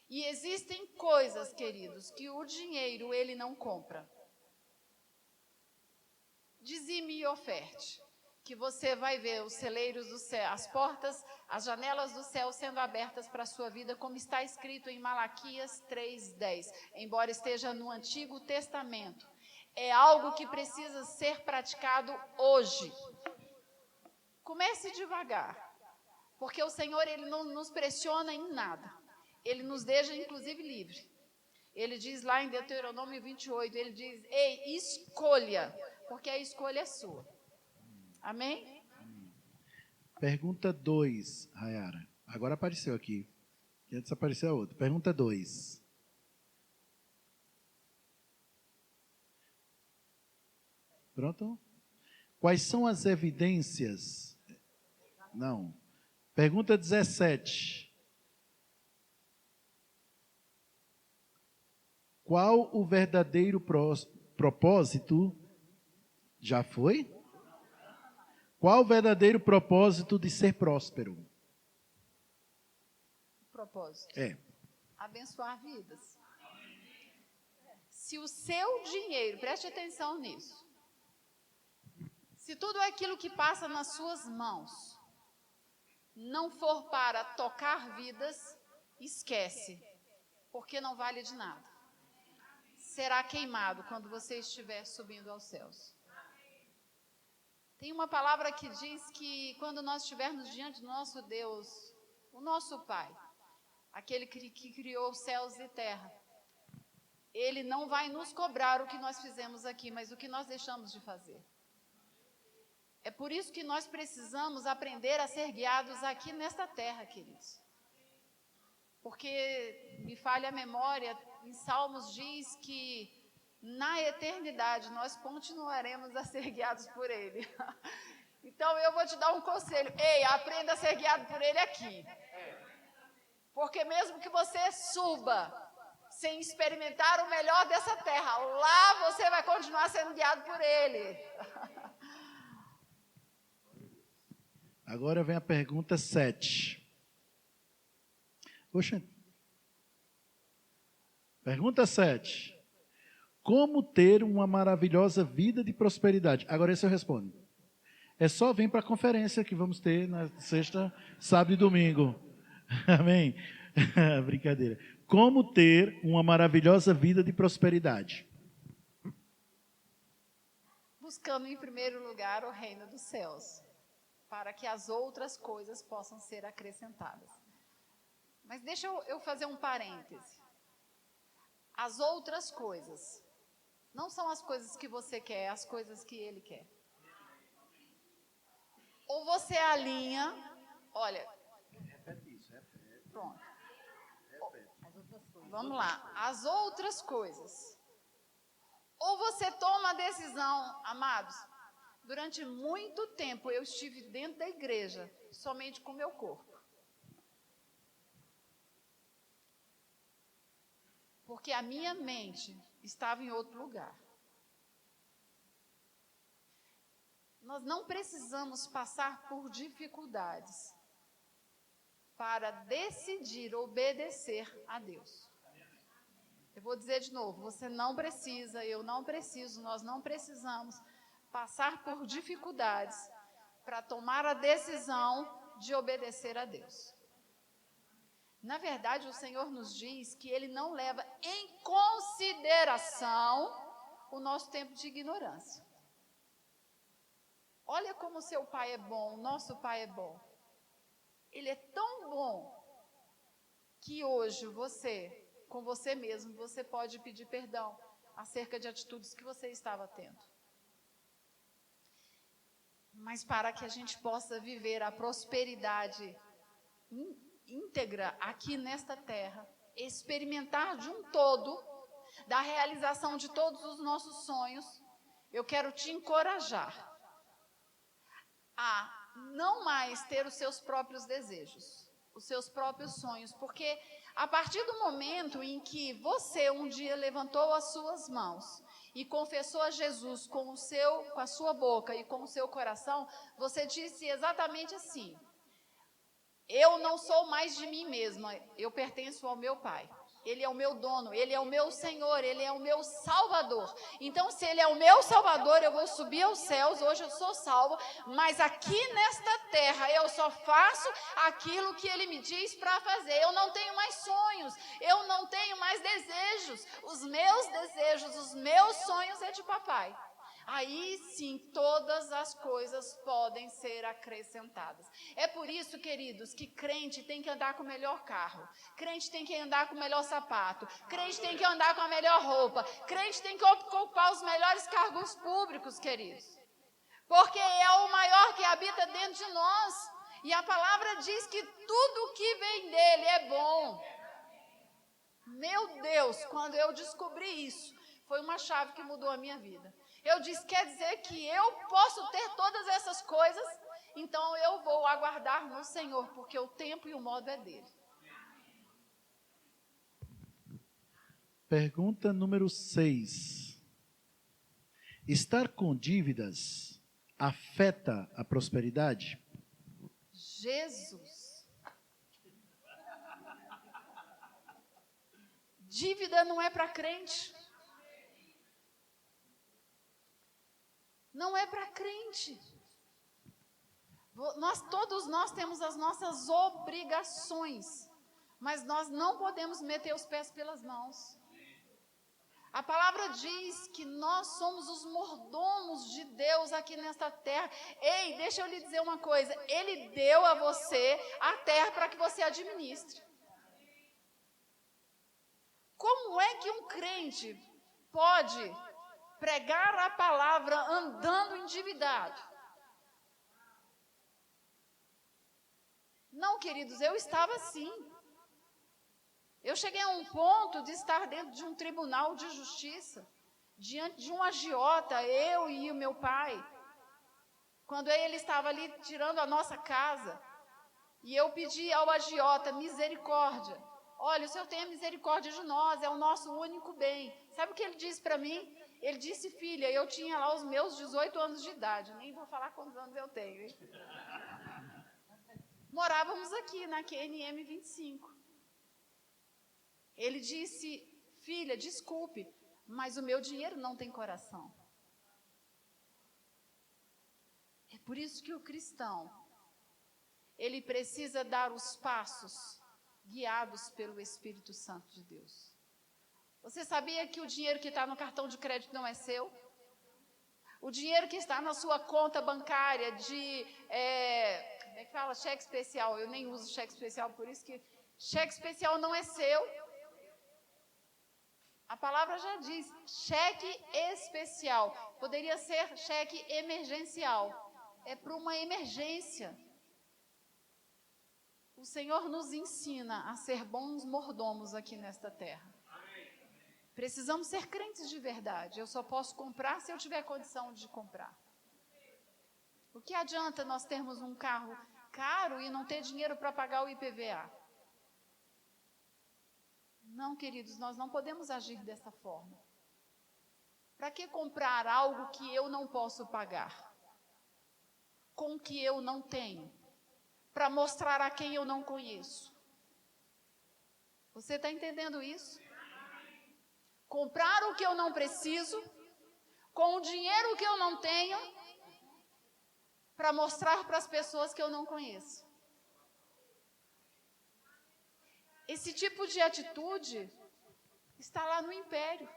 E existem coisas, queridos, que o dinheiro ele não compra. Dizime e oferte, que você vai ver os celeiros do céu, as portas, as janelas do céu sendo abertas para a sua vida, como está escrito em Malaquias 3:10, embora esteja no Antigo Testamento. É algo que precisa ser praticado hoje. Comece devagar, porque o Senhor ele não nos pressiona em nada, ele nos deixa inclusive livre. Ele diz lá em Deuteronômio 28, ele diz, ei, escolha, porque a escolha é sua. Amém? Pergunta 2, Rayara. Agora apareceu aqui. Antes apareceu a outra. Pergunta 2. Pronto? Quais são as evidências? Não. Pergunta 17. Qual o verdadeiro propósito? Já foi? Qual o verdadeiro propósito de ser próspero? Propósito. É. abençoar vidas. Se o seu dinheiro, preste atenção nisso, se tudo aquilo que passa nas suas mãos não for para tocar vidas, esquece, porque não vale de nada. Será queimado quando você estiver subindo aos céus. Tem uma palavra que diz que quando nós estivermos diante do nosso Deus, o nosso Pai, aquele que criou os céus e terra, Ele não vai nos cobrar o que nós fizemos aqui, mas o que nós deixamos de fazer. É por isso que nós precisamos aprender a ser guiados aqui nesta terra, queridos. Porque, me falha a memória, em Salmos diz que na eternidade nós continuaremos a ser guiados por Ele. Então eu vou te dar um conselho. Ei, aprenda a ser guiado por Ele aqui. Porque mesmo que você suba sem experimentar o melhor dessa terra, lá você vai continuar sendo guiado por Ele. Agora vem a pergunta 7. Poxa. Pergunta 7. Como ter uma maravilhosa vida de prosperidade? Agora esse eu respondo. É só vir para a conferência que vamos ter na sexta, sábado e domingo. Amém? Brincadeira. Como ter uma maravilhosa vida de prosperidade? Buscando em primeiro lugar o reino dos céus, para que as outras coisas possam ser acrescentadas. Mas deixa eu fazer um parêntese. As outras coisas não são as coisas que você quer, é as coisas que Ele quer. Ou você alinha, olha, pronto. Vamos lá, as outras coisas. Ou você toma a decisão, amados, durante muito tempo eu estive dentro da igreja, somente com o meu corpo. Porque a minha mente estava em outro lugar. Nós não precisamos passar por dificuldades para decidir obedecer a Deus. Eu vou dizer de novo, você não precisa, eu não preciso, nós não precisamos passar por dificuldades para tomar a decisão de obedecer a Deus. Na verdade, o Senhor nos diz que Ele não leva em consideração o nosso tempo de ignorância. Olha como seu Pai é bom, o nosso Pai é bom. Ele é tão bom que hoje você, com você mesmo, você pode pedir perdão acerca de atitudes que você estava tendo. Mas para que a gente possa viver a prosperidade íntegra aqui nesta terra, experimentar de um todo, da realização de todos os nossos sonhos, eu quero te encorajar a não mais ter os seus próprios desejos, os seus próprios sonhos, porque a partir do momento em que você um dia levantou as suas mãos e confessou a Jesus com a sua boca e com o seu coração, você disse exatamente assim: eu não sou mais de mim mesma, eu pertenço ao meu Pai. Ele é o meu dono, Ele é o meu Senhor, Ele é o meu Salvador. Então, se Ele é o meu Salvador, eu vou subir aos céus, hoje eu sou salva, mas aqui nesta terra eu só faço aquilo que Ele me diz para fazer. Eu não tenho mais sonhos, eu não tenho mais desejos. Os meus desejos, os meus sonhos é de papai. Aí sim, todas as coisas podem ser acrescentadas. É por isso, queridos, que crente tem que andar com o melhor carro, crente tem que andar com o melhor sapato, crente tem que andar com a melhor roupa, crente tem que ocupar os melhores cargos públicos, queridos. Porque é o maior que habita dentro de nós. E a palavra diz que tudo que vem dele é bom. Meu Deus, quando eu descobri isso, foi uma chave que mudou a minha vida. Eu disse, quer dizer que eu posso ter todas essas coisas, então eu vou aguardar no Senhor, porque o tempo e o modo é dele. Pergunta número 6. Estar com dívidas afeta a prosperidade? Jesus. Dívida não é para crente. Não é para crente. Todos nós temos as nossas obrigações, mas nós não podemos meter os pés pelas mãos. A palavra diz que nós somos os mordomos de Deus aqui nesta terra. Ei, deixa eu lhe dizer uma coisa. Ele deu a você a terra para que você administre. Como é que um crente pode pregar a palavra andando endividado? Não, queridos, eu estava assim. Eu cheguei a um ponto de estar dentro de um tribunal de justiça, diante de um agiota, eu e o meu pai, quando ele estava ali tirando a nossa casa, e eu pedi ao agiota misericórdia. Olha, o Senhor tenha misericórdia de nós, é o nosso único bem. Sabe o que ele disse para mim? Ele disse, filha, eu tinha lá os meus 18 anos de idade, nem vou falar quantos anos eu tenho, hein? Morávamos aqui na QNM 25. Ele disse, filha, desculpe, mas o meu dinheiro não tem coração. É por isso que o cristão, ele precisa dar os passos guiados pelo Espírito Santo de Deus. Você sabia que o dinheiro que está no cartão de crédito não é seu? O dinheiro que está na sua conta bancária de, como é que fala? Cheque especial. Eu nem uso cheque especial, por isso que cheque especial não é seu. A palavra já diz, cheque especial. Poderia ser cheque emergencial. É para uma emergência. O Senhor nos ensina a ser bons mordomos aqui nesta terra. Precisamos ser crentes de verdade. Eu só posso comprar se eu tiver condição de comprar. O que adianta nós termos um carro caro e não ter dinheiro para pagar o IPVA? Não, queridos, nós não podemos agir dessa forma. Para que comprar algo que eu não posso pagar? Com o que eu não tenho? Para mostrar a quem eu não conheço? Você está entendendo isso? Comprar o que eu não preciso, com o dinheiro que eu não tenho, para mostrar para as pessoas que eu não conheço. Esse tipo de atitude está lá no império,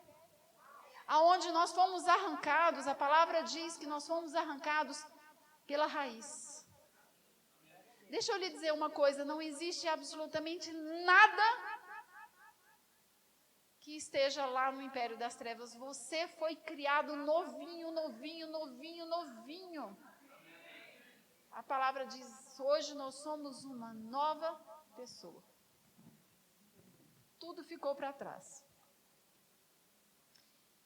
aonde nós fomos arrancados. A palavra diz que nós fomos arrancados pela raiz. Deixa eu lhe dizer uma coisa, não existe absolutamente nada que esteja lá no império das trevas. Você foi criado novinho, novinho, novinho, novinho. A palavra diz, hoje nós somos uma nova pessoa. Tudo ficou para trás.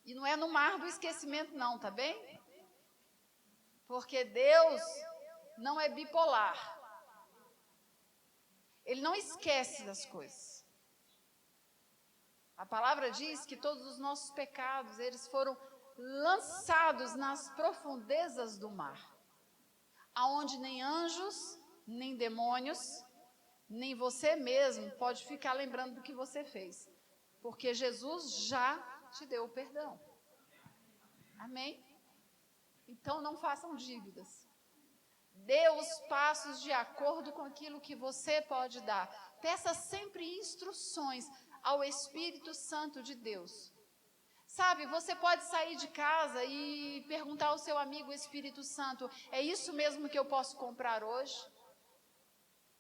E não é no mar do esquecimento não, tá bem? Porque Deus não é bipolar. Ele não esquece das coisas. A palavra diz que todos os nossos pecados, eles foram lançados nas profundezas do mar, aonde nem anjos, nem demônios, nem você mesmo pode ficar lembrando do que você fez, porque Jesus já te deu o perdão. Amém? Então não façam dívidas. Dê os passos de acordo com aquilo que você pode dar. Peça sempre instruções ao Espírito Santo de Deus. Sabe, você pode sair de casa e perguntar ao seu amigo Espírito Santo, é isso mesmo que eu posso comprar hoje?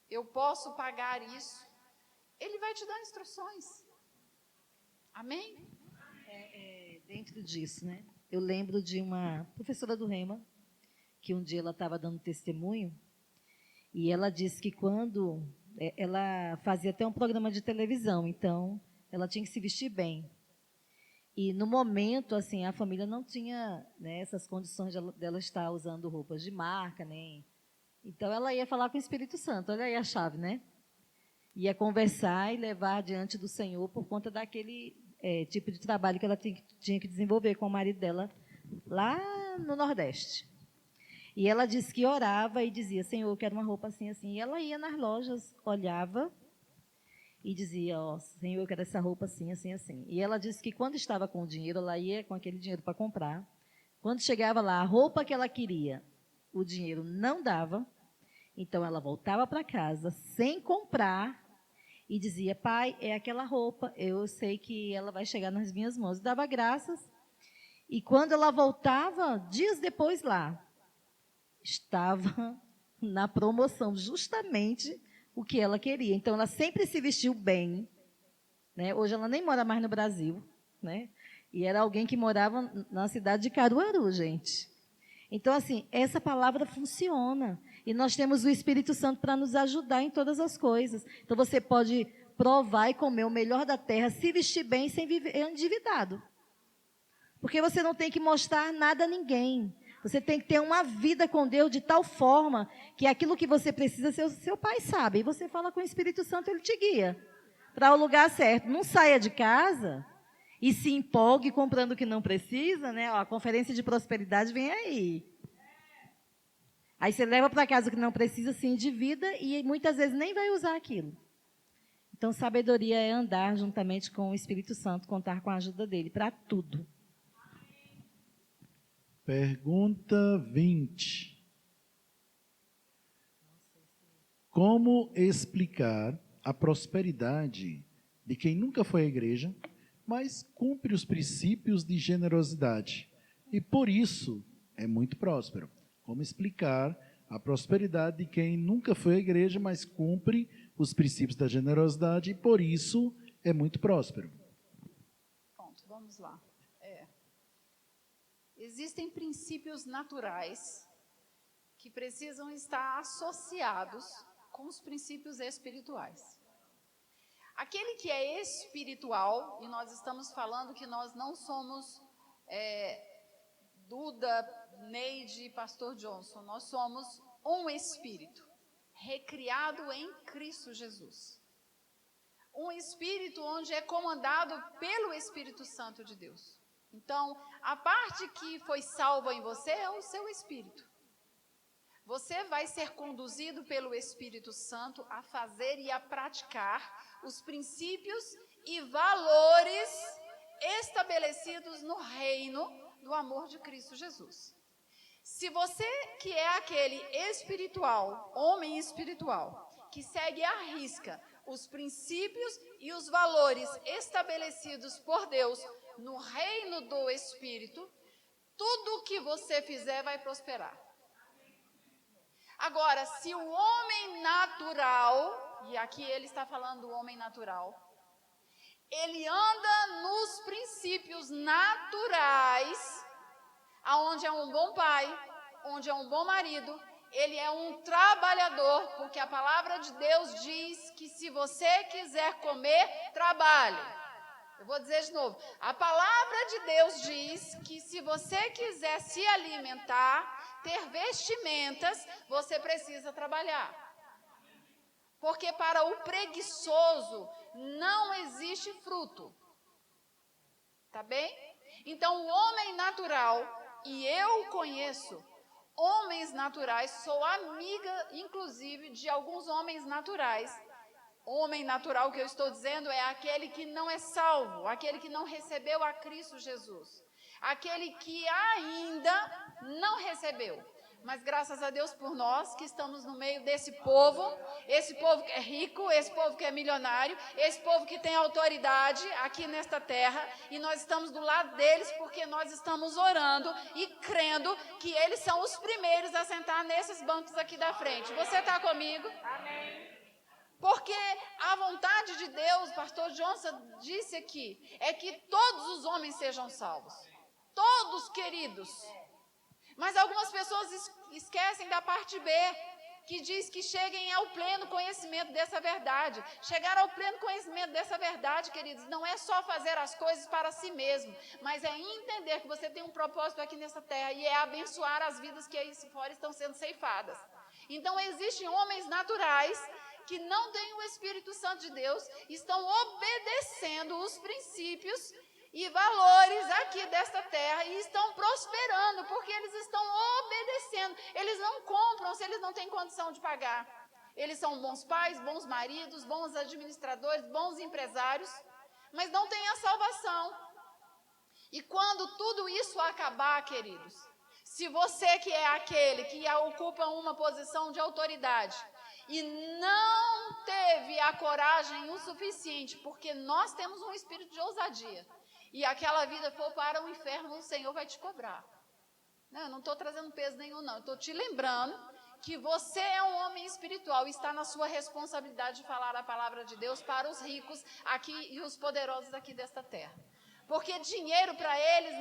Eu posso pagar isso? Ele vai te dar instruções. Amém? Dentro disso, né? Eu lembro de uma professora do Rema, que um dia ela estava dando testemunho, e ela disse que quando ela fazia até um programa de televisão, então ela tinha que se vestir bem. E no momento, assim, a família não tinha, né, essas condições dela estar usando roupas de marca, nem. Então ela ia falar com o Espírito Santo, olha aí a chave, né? Ia conversar e levar diante do Senhor por conta daquele tipo de trabalho que ela tinha que desenvolver com o marido dela lá no Nordeste. E ela disse que orava e dizia, Senhor, eu quero uma roupa assim, assim. E ela ia nas lojas, olhava e dizia, ó, Senhor, eu quero essa roupa assim, assim, assim. E ela disse que quando estava com o dinheiro, ela ia com aquele dinheiro para comprar. Quando chegava lá, a roupa que ela queria, o dinheiro não dava. Então, ela voltava para casa sem comprar e dizia, pai, é aquela roupa, eu sei que ela vai chegar nas minhas mãos. Dava graças. E quando ela voltava, dias depois lá, estava na promoção justamente o que ela queria. Então, ela sempre se vestiu bem, né? Hoje ela nem mora mais no Brasil, né? E era alguém que morava na cidade de Caruaru, gente. Então, assim, essa palavra funciona. E nós temos o Espírito Santo para nos ajudar em todas as coisas. Então, você pode provar e comer o melhor da terra, se vestir bem sem viver endividado. Porque você não tem que mostrar nada a ninguém. Você tem que ter uma vida com Deus de tal forma que aquilo que você precisa, seu pai sabe. E você fala com o Espírito Santo, ele te guia para o lugar certo. Não saia de casa e se empolgue comprando o que não precisa, né? Ó, a conferência de prosperidade vem aí. Aí você leva para casa o que não precisa, se endivida e muitas vezes nem vai usar aquilo. Então, sabedoria é andar juntamente com o Espírito Santo, contar com a ajuda dele para tudo. Pergunta 20. Como explicar a prosperidade de quem nunca foi à igreja, mas cumpre os princípios de generosidade e, por isso, é muito próspero? Como explicar a prosperidade de quem nunca foi à igreja, mas cumpre os princípios da generosidade e, por isso, é muito próspero? Pronto, vamos lá. Existem princípios naturais que precisam estar associados com os princípios espirituais. Aquele que é espiritual, e nós estamos falando que nós não somos Duda, Neide e Pastor Johnson, nós somos um espírito, recriado em Cristo Jesus. Um espírito onde é comandado pelo Espírito Santo de Deus. Então, a parte que foi salva em você é o seu espírito. Você vai ser conduzido pelo Espírito Santo a fazer e a praticar os princípios e valores estabelecidos no reino do amor de Cristo Jesus. Se você que é aquele espiritual, homem espiritual, que segue à risca os princípios e os valores estabelecidos por Deus no reino do Espírito, tudo o que você fizer vai prosperar. Agora, se o homem natural, e aqui ele está falando do homem natural, ele anda nos princípios naturais, aonde é um bom pai, onde é um bom marido, ele é um trabalhador, porque a palavra de Deus diz que se você quiser comer, trabalhe. Eu vou dizer de novo, a palavra de Deus diz que se você quiser se alimentar, ter vestimentas, você precisa trabalhar. Porque para o preguiçoso não existe fruto. Tá bem? Então o homem natural, e eu conheço homens naturais, sou amiga inclusive de alguns homens naturais. Homem natural que eu estou dizendo é aquele que não é salvo, aquele que não recebeu a Cristo Jesus, aquele que ainda não recebeu. Mas graças a Deus por nós que estamos no meio desse povo, esse povo que é rico, esse povo que é milionário, esse povo que tem autoridade aqui nesta terra, e nós estamos do lado deles porque nós estamos orando e crendo que eles são os primeiros a sentar nesses bancos aqui da frente. Você está comigo? Amém. Porque a vontade de Deus, pastor Johnson disse aqui, é que todos os homens sejam salvos. Todos, queridos. Mas algumas pessoas esquecem da parte B, que diz que cheguem ao pleno conhecimento dessa verdade. Chegar ao pleno conhecimento dessa verdade, queridos, não é só fazer as coisas para si mesmo, mas é entender que você tem um propósito aqui nessa terra e é abençoar as vidas que aí fora estão sendo ceifadas. Então, existem homens naturais que não têm o Espírito Santo de Deus, estão obedecendo os princípios e valores aqui desta terra e estão prosperando, porque eles estão obedecendo. Eles não compram se eles não têm condição de pagar. Eles são bons pais, bons maridos, bons administradores, bons empresários, mas não têm a salvação. E quando tudo isso acabar, queridos, se você que é aquele que ocupa uma posição de autoridade e não teve a coragem o suficiente, porque nós temos um espírito de ousadia, e aquela vida for para o inferno, o Senhor vai te cobrar. Não, eu não estou trazendo peso nenhum, não. Eu estou te lembrando que você é um homem espiritual e está na sua responsabilidade de falar a palavra de Deus para os ricos aqui e os poderosos aqui desta terra. Porque dinheiro para eles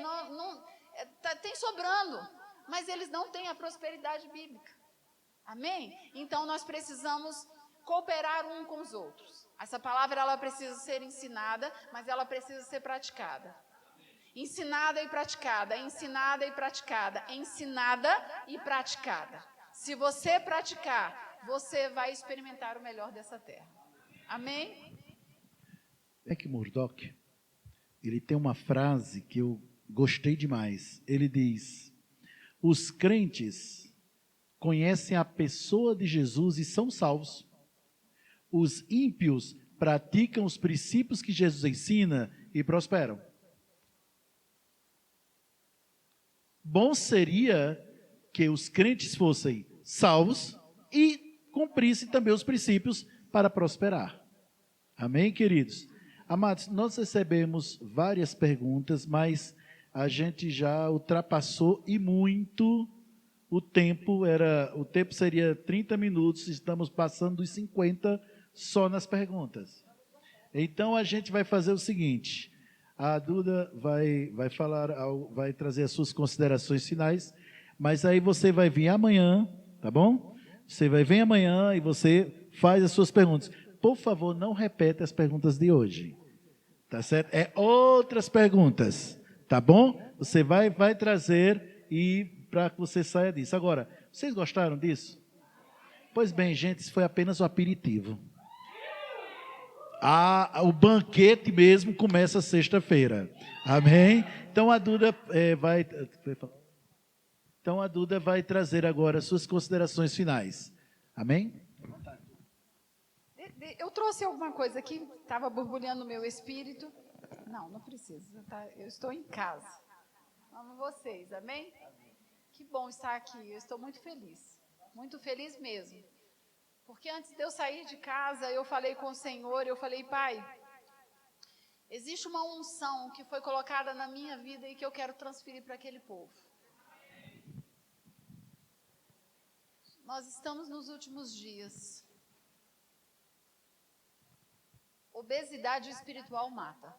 tem sobrando, mas eles não têm a prosperidade bíblica. Amém? Então nós precisamos cooperar um com os outros. Essa palavra ela precisa ser ensinada, mas ela precisa ser praticada. Ensinada e praticada, ensinada e praticada, ensinada e praticada. Se você praticar, você vai experimentar o melhor dessa terra. Amém? Mac Murdock, ele tem uma frase que eu gostei demais. Ele diz: os crentes conhecem a pessoa de Jesus e são salvos. Os ímpios praticam os princípios que Jesus ensina e prosperam. Bom seria que os crentes fossem salvos e cumprissem também os princípios para prosperar. Amém, queridos? Amados, nós recebemos várias perguntas, mas a gente já ultrapassou e muito o tempo. O tempo seria 30 minutos, estamos passando dos 50 só nas perguntas. Então a gente vai fazer o seguinte: a Duda vai trazer as suas considerações finais, mas aí você vai vir amanhã, tá bom? Você vai vir amanhã e você faz as suas perguntas. Por favor, não repete as perguntas de hoje, tá certo? É outras perguntas, tá bom? Você vai trazer e para que você saia disso. Agora, vocês gostaram disso? Pois bem, gente, isso foi apenas o aperitivo. O banquete mesmo começa sexta-feira. Amém? Então a Duda vai trazer agora suas considerações finais. Amém? Eu trouxe alguma coisa aqui, estava borbulhando no meu espírito. Não precisa, tá? Eu estou em casa. Amo vocês, amém? Que bom estar aqui, eu estou muito feliz mesmo. Porque antes de eu sair de casa, eu falei com o Senhor, eu falei: Pai, existe uma unção que foi colocada na minha vida e que eu quero transferir para aquele povo. Nós estamos nos últimos dias. Obesidade espiritual mata.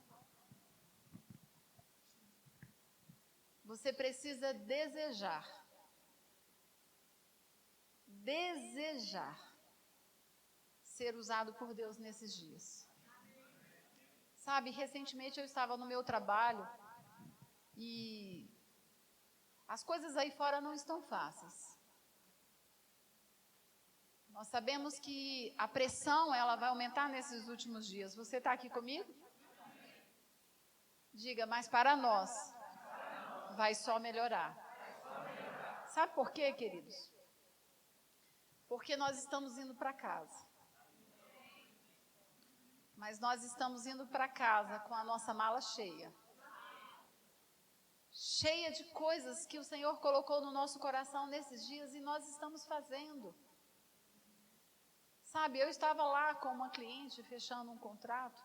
Você precisa desejar ser usado por Deus nesses dias. Sabe, recentemente eu estava no meu trabalho e as coisas aí fora não estão fáceis. Nós sabemos que a pressão ela vai aumentar nesses últimos dias. Você está aqui comigo? Diga, mas para nós vai só melhorar. Sabe por quê, queridos? Porque nós estamos indo para casa. Mas nós estamos indo para casa com a nossa mala cheia. Cheia de coisas que o Senhor colocou no nosso coração nesses dias e nós estamos fazendo. Sabe, eu estava lá com uma cliente fechando um contrato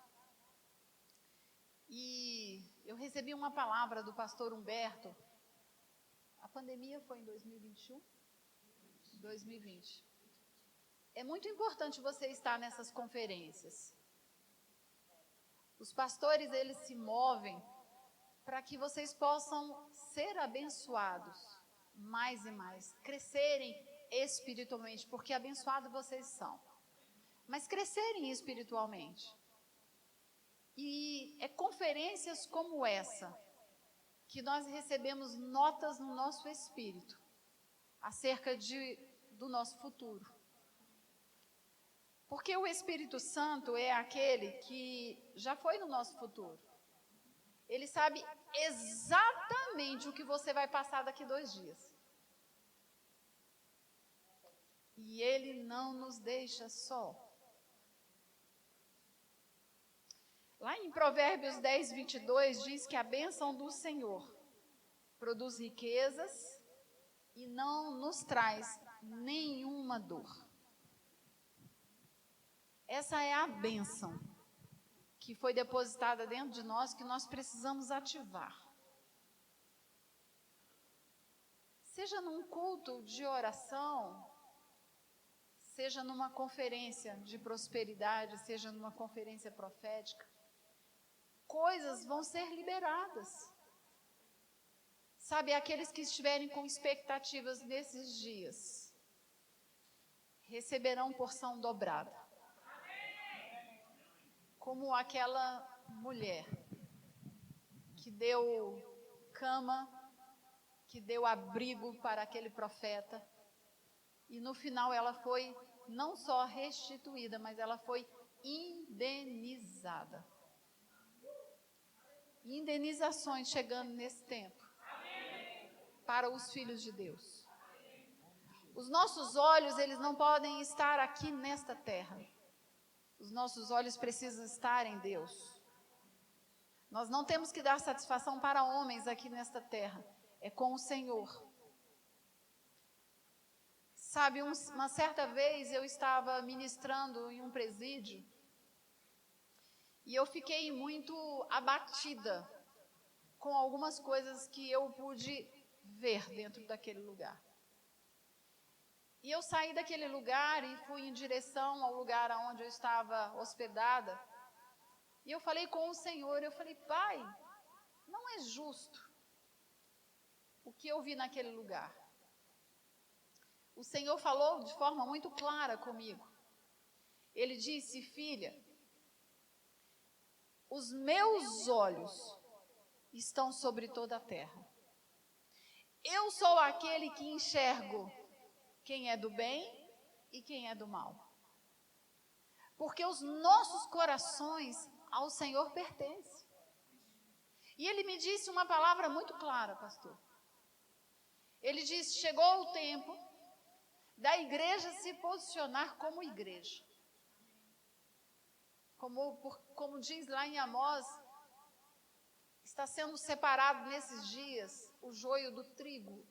e eu recebi uma palavra do pastor Humberto. A pandemia foi em 2021? 2020. É muito importante você estar nessas conferências. Os pastores, eles se movem para que vocês possam ser abençoados mais e mais, crescerem espiritualmente, porque abençoados vocês são, mas crescerem espiritualmente. E é conferências como essa que nós recebemos notas no nosso espírito acerca do nosso futuro. Porque o Espírito Santo é aquele que já foi no nosso futuro. Ele sabe exatamente o que você vai passar daqui 2 dias. e Ele não nos deixa só. Lá em Provérbios 10, 22, diz que a bênção do Senhor produz riquezas e não nos traz nenhuma dor. Essa é a bênção que foi depositada dentro de nós, que nós precisamos ativar. Seja num culto de oração, seja numa conferência de prosperidade, seja numa conferência profética, coisas vão ser liberadas. Sabe, aqueles que estiverem com expectativas nesses dias, receberão porção dobrada. Como aquela mulher que deu cama, que deu abrigo para aquele profeta, e no final ela foi não só restituída, mas ela foi indenizada. Indenizações chegando nesse tempo para os filhos de Deus. Os nossos olhos, eles não podem estar aqui nesta terra. Os nossos olhos precisam estar em Deus. Nós não temos que dar satisfação para homens aqui nesta terra. É com o Senhor. Sabe, uma certa vez eu estava ministrando em um presídio e eu fiquei muito abatida com algumas coisas que eu pude ver dentro daquele lugar. E eu saí daquele lugar e fui em direção ao lugar onde eu estava hospedada. E eu falei com o Senhor, eu falei, Pai, não é justo o que eu vi naquele lugar. O Senhor falou de forma muito clara comigo. Ele disse, filha, os meus olhos estão sobre toda a terra. Eu sou aquele que enxergo quem é do bem e quem é do mal. Porque os nossos corações ao Senhor pertencem. E Ele me disse uma palavra muito clara, pastor. Ele disse, chegou o tempo da igreja se posicionar como igreja. Como diz lá em Amós, está sendo separado nesses dias o joio do trigo.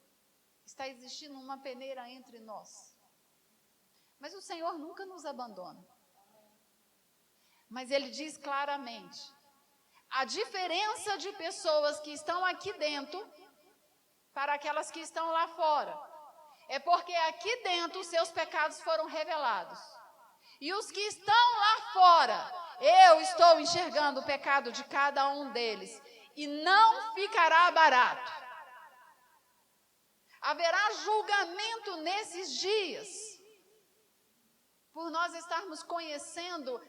Está existindo uma peneira entre nós. Mas o Senhor nunca nos abandona. Mas Ele diz claramente, a diferença de pessoas que estão aqui dentro para aquelas que estão lá fora, é porque aqui dentro os seus pecados foram revelados. E os que estão lá fora, eu estou enxergando o pecado de cada um deles. E não ficará barato. Haverá julgamento nesses dias. Por nós estarmos conhecendo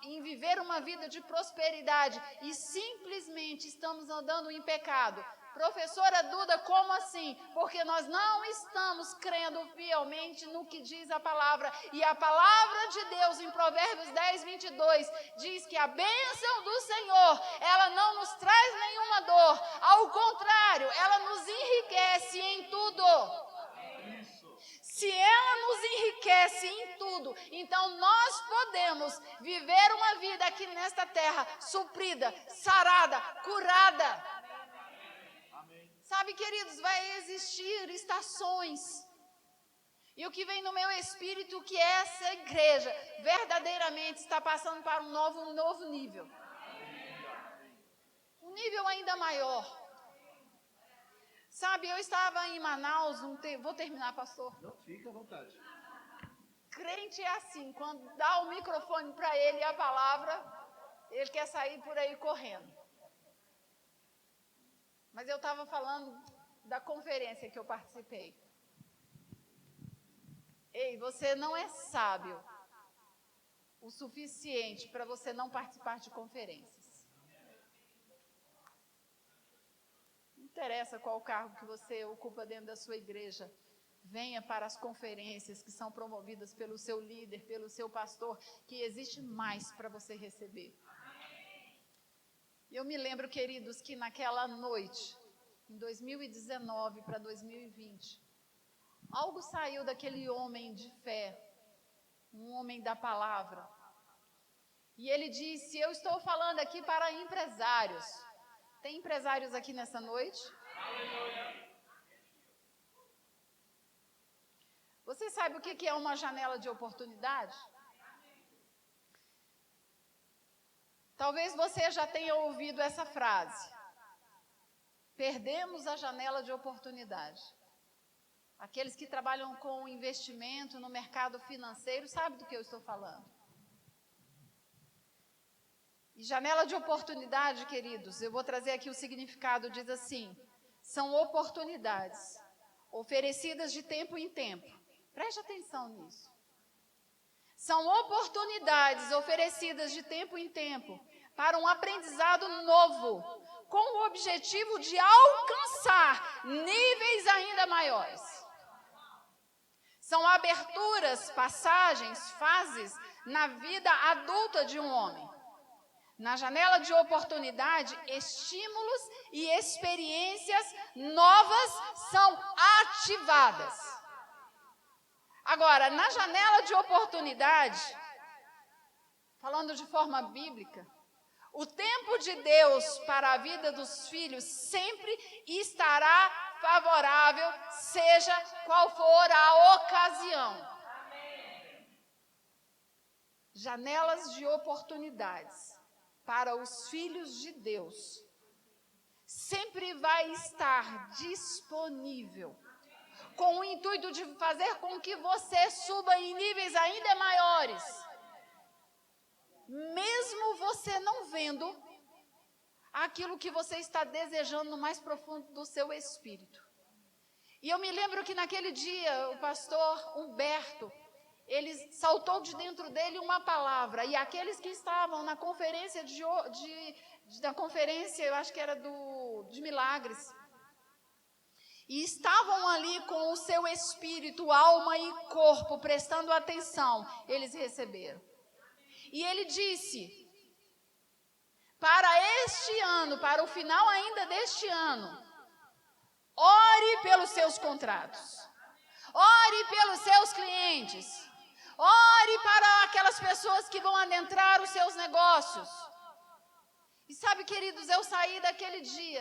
em viver uma vida de prosperidade e simplesmente estamos andando em pecado. Professora Duda, como assim? Porque nós não estamos crendo fielmente no que diz a palavra. E a palavra de Deus em Provérbios 10, 22 diz que a bênção do Senhor, ela não nos traz nenhuma dor. Ao contrário, ela nos enriquece em tudo. Se ela nos enriquece em tudo, então nós podemos viver uma vida aqui nesta terra suprida, sarada, curada. Sabe, queridos, vai existir estações. E o que vem no meu espírito que essa igreja verdadeiramente está passando para um novo nível. Um nível ainda maior. Sabe, eu estava em Manaus, vou terminar, pastor. Não, fica à vontade. Crente é assim, quando dá o microfone para ele e a palavra, ele quer sair por aí correndo. Mas eu estava falando da conferência que eu participei. Ei, você não é sábio o suficiente para você não participar de conferências. Não interessa qual cargo que você ocupa dentro da sua igreja. Venha para as conferências que são promovidas pelo seu líder, pelo seu pastor, que existe mais para você receber. Eu me lembro, queridos, que naquela noite, em 2019 para 2020, algo saiu daquele homem de fé, um homem da palavra. E ele disse: eu estou falando aqui para empresários. Tem empresários aqui nessa noite? Você sabe o que é uma janela de oportunidade? Talvez você já tenha ouvido essa frase: perdemos a janela de oportunidade. Aqueles que trabalham com investimento no mercado financeiro sabem do que eu estou falando. E janela de oportunidade, queridos, eu vou trazer aqui o significado, diz assim: são oportunidades oferecidas de tempo em tempo. Preste atenção nisso. São oportunidades oferecidas de tempo em tempo para um aprendizado novo, com o objetivo de alcançar níveis ainda maiores. São aberturas, passagens, fases na vida adulta de um homem. Na janela de oportunidade, estímulos e experiências novas são ativadas. Agora, na janela de oportunidade, falando de forma bíblica, o tempo de Deus para a vida dos filhos sempre estará favorável, seja qual for a ocasião. Janelas de oportunidades para os filhos de Deus sempre vai estar disponível, com o intuito de fazer com que você suba em níveis ainda maiores, mesmo você não vendo aquilo que você está desejando no mais profundo do seu espírito. E eu me lembro que naquele dia o pastor Humberto, ele saltou de dentro dele uma palavra, e aqueles que estavam na conferência da conferência, eu acho que era de milagres, e estavam ali com o seu espírito, alma e corpo prestando atenção, eles receberam. E ele disse: para este ano, para o final ainda deste ano, ore pelos seus contratos, ore pelos seus clientes, ore para aquelas pessoas que vão adentrar os seus negócios. E sabe, queridos, eu saí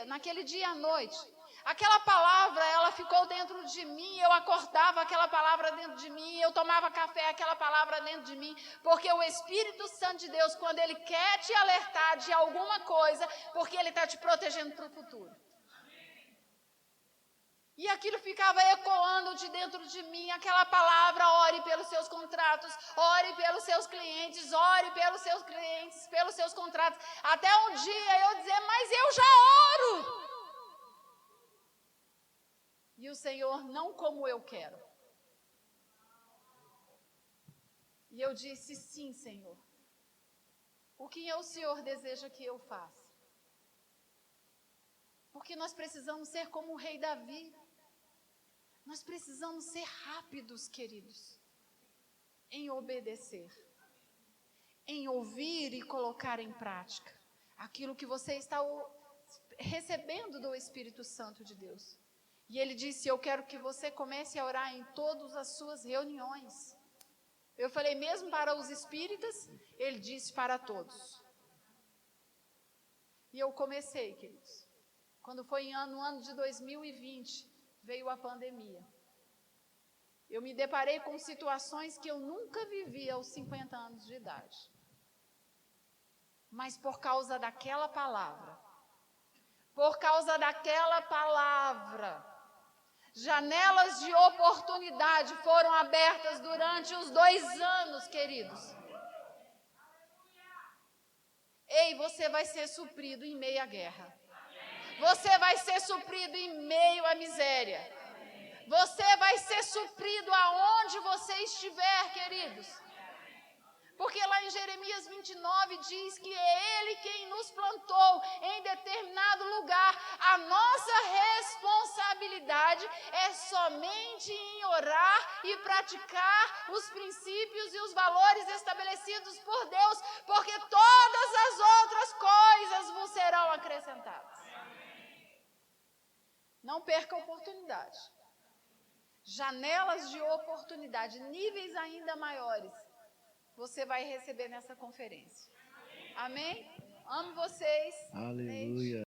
naquele dia à noite, aquela palavra, ela ficou dentro de mim, eu acordava aquela palavra dentro de mim, eu tomava café, aquela palavra dentro de mim, porque o Espírito Santo de Deus, quando Ele quer te alertar de alguma coisa, porque Ele está te protegendo para o futuro. E aquilo ficava ecoando de dentro de mim, aquela palavra: ore pelos seus contratos, ore pelos seus clientes, ore pelos seus clientes, pelos seus contratos. Até um dia eu dizer: mas eu já oro. E o Senhor: não como eu quero. E eu disse: sim, Senhor. O que o Senhor deseja que eu faça? Porque nós precisamos ser como o rei Davi. Nós precisamos ser rápidos, queridos, em obedecer, em ouvir e colocar em prática aquilo que você está recebendo do Espírito Santo de Deus. E ele disse: eu quero que você comece a orar em todas as suas reuniões. Eu falei: mesmo para os espíritas? Ele disse: para todos. E eu comecei, queridos. Quando foi no ano de 2020, veio a pandemia. Eu me deparei com situações que eu nunca vivi aos 50 anos de idade. Mas por causa daquela palavra, janelas de oportunidade foram abertas durante os 2 anos, queridos. Ei, você vai ser suprido em meio à guerra. Você vai ser suprido em meio à miséria. Você vai ser suprido aonde você estiver, queridos. Porque lá em Jeremias 29 diz que é Ele quem nos plantou em determinado lugar. A nossa responsabilidade é somente em orar e praticar os princípios e os valores estabelecidos por Deus, porque todas as outras coisas vos serão acrescentadas. Não perca a oportunidade. janelas de oportunidade, níveis ainda maiores, você vai receber nessa conferência. Amém? Amo vocês. Aleluia.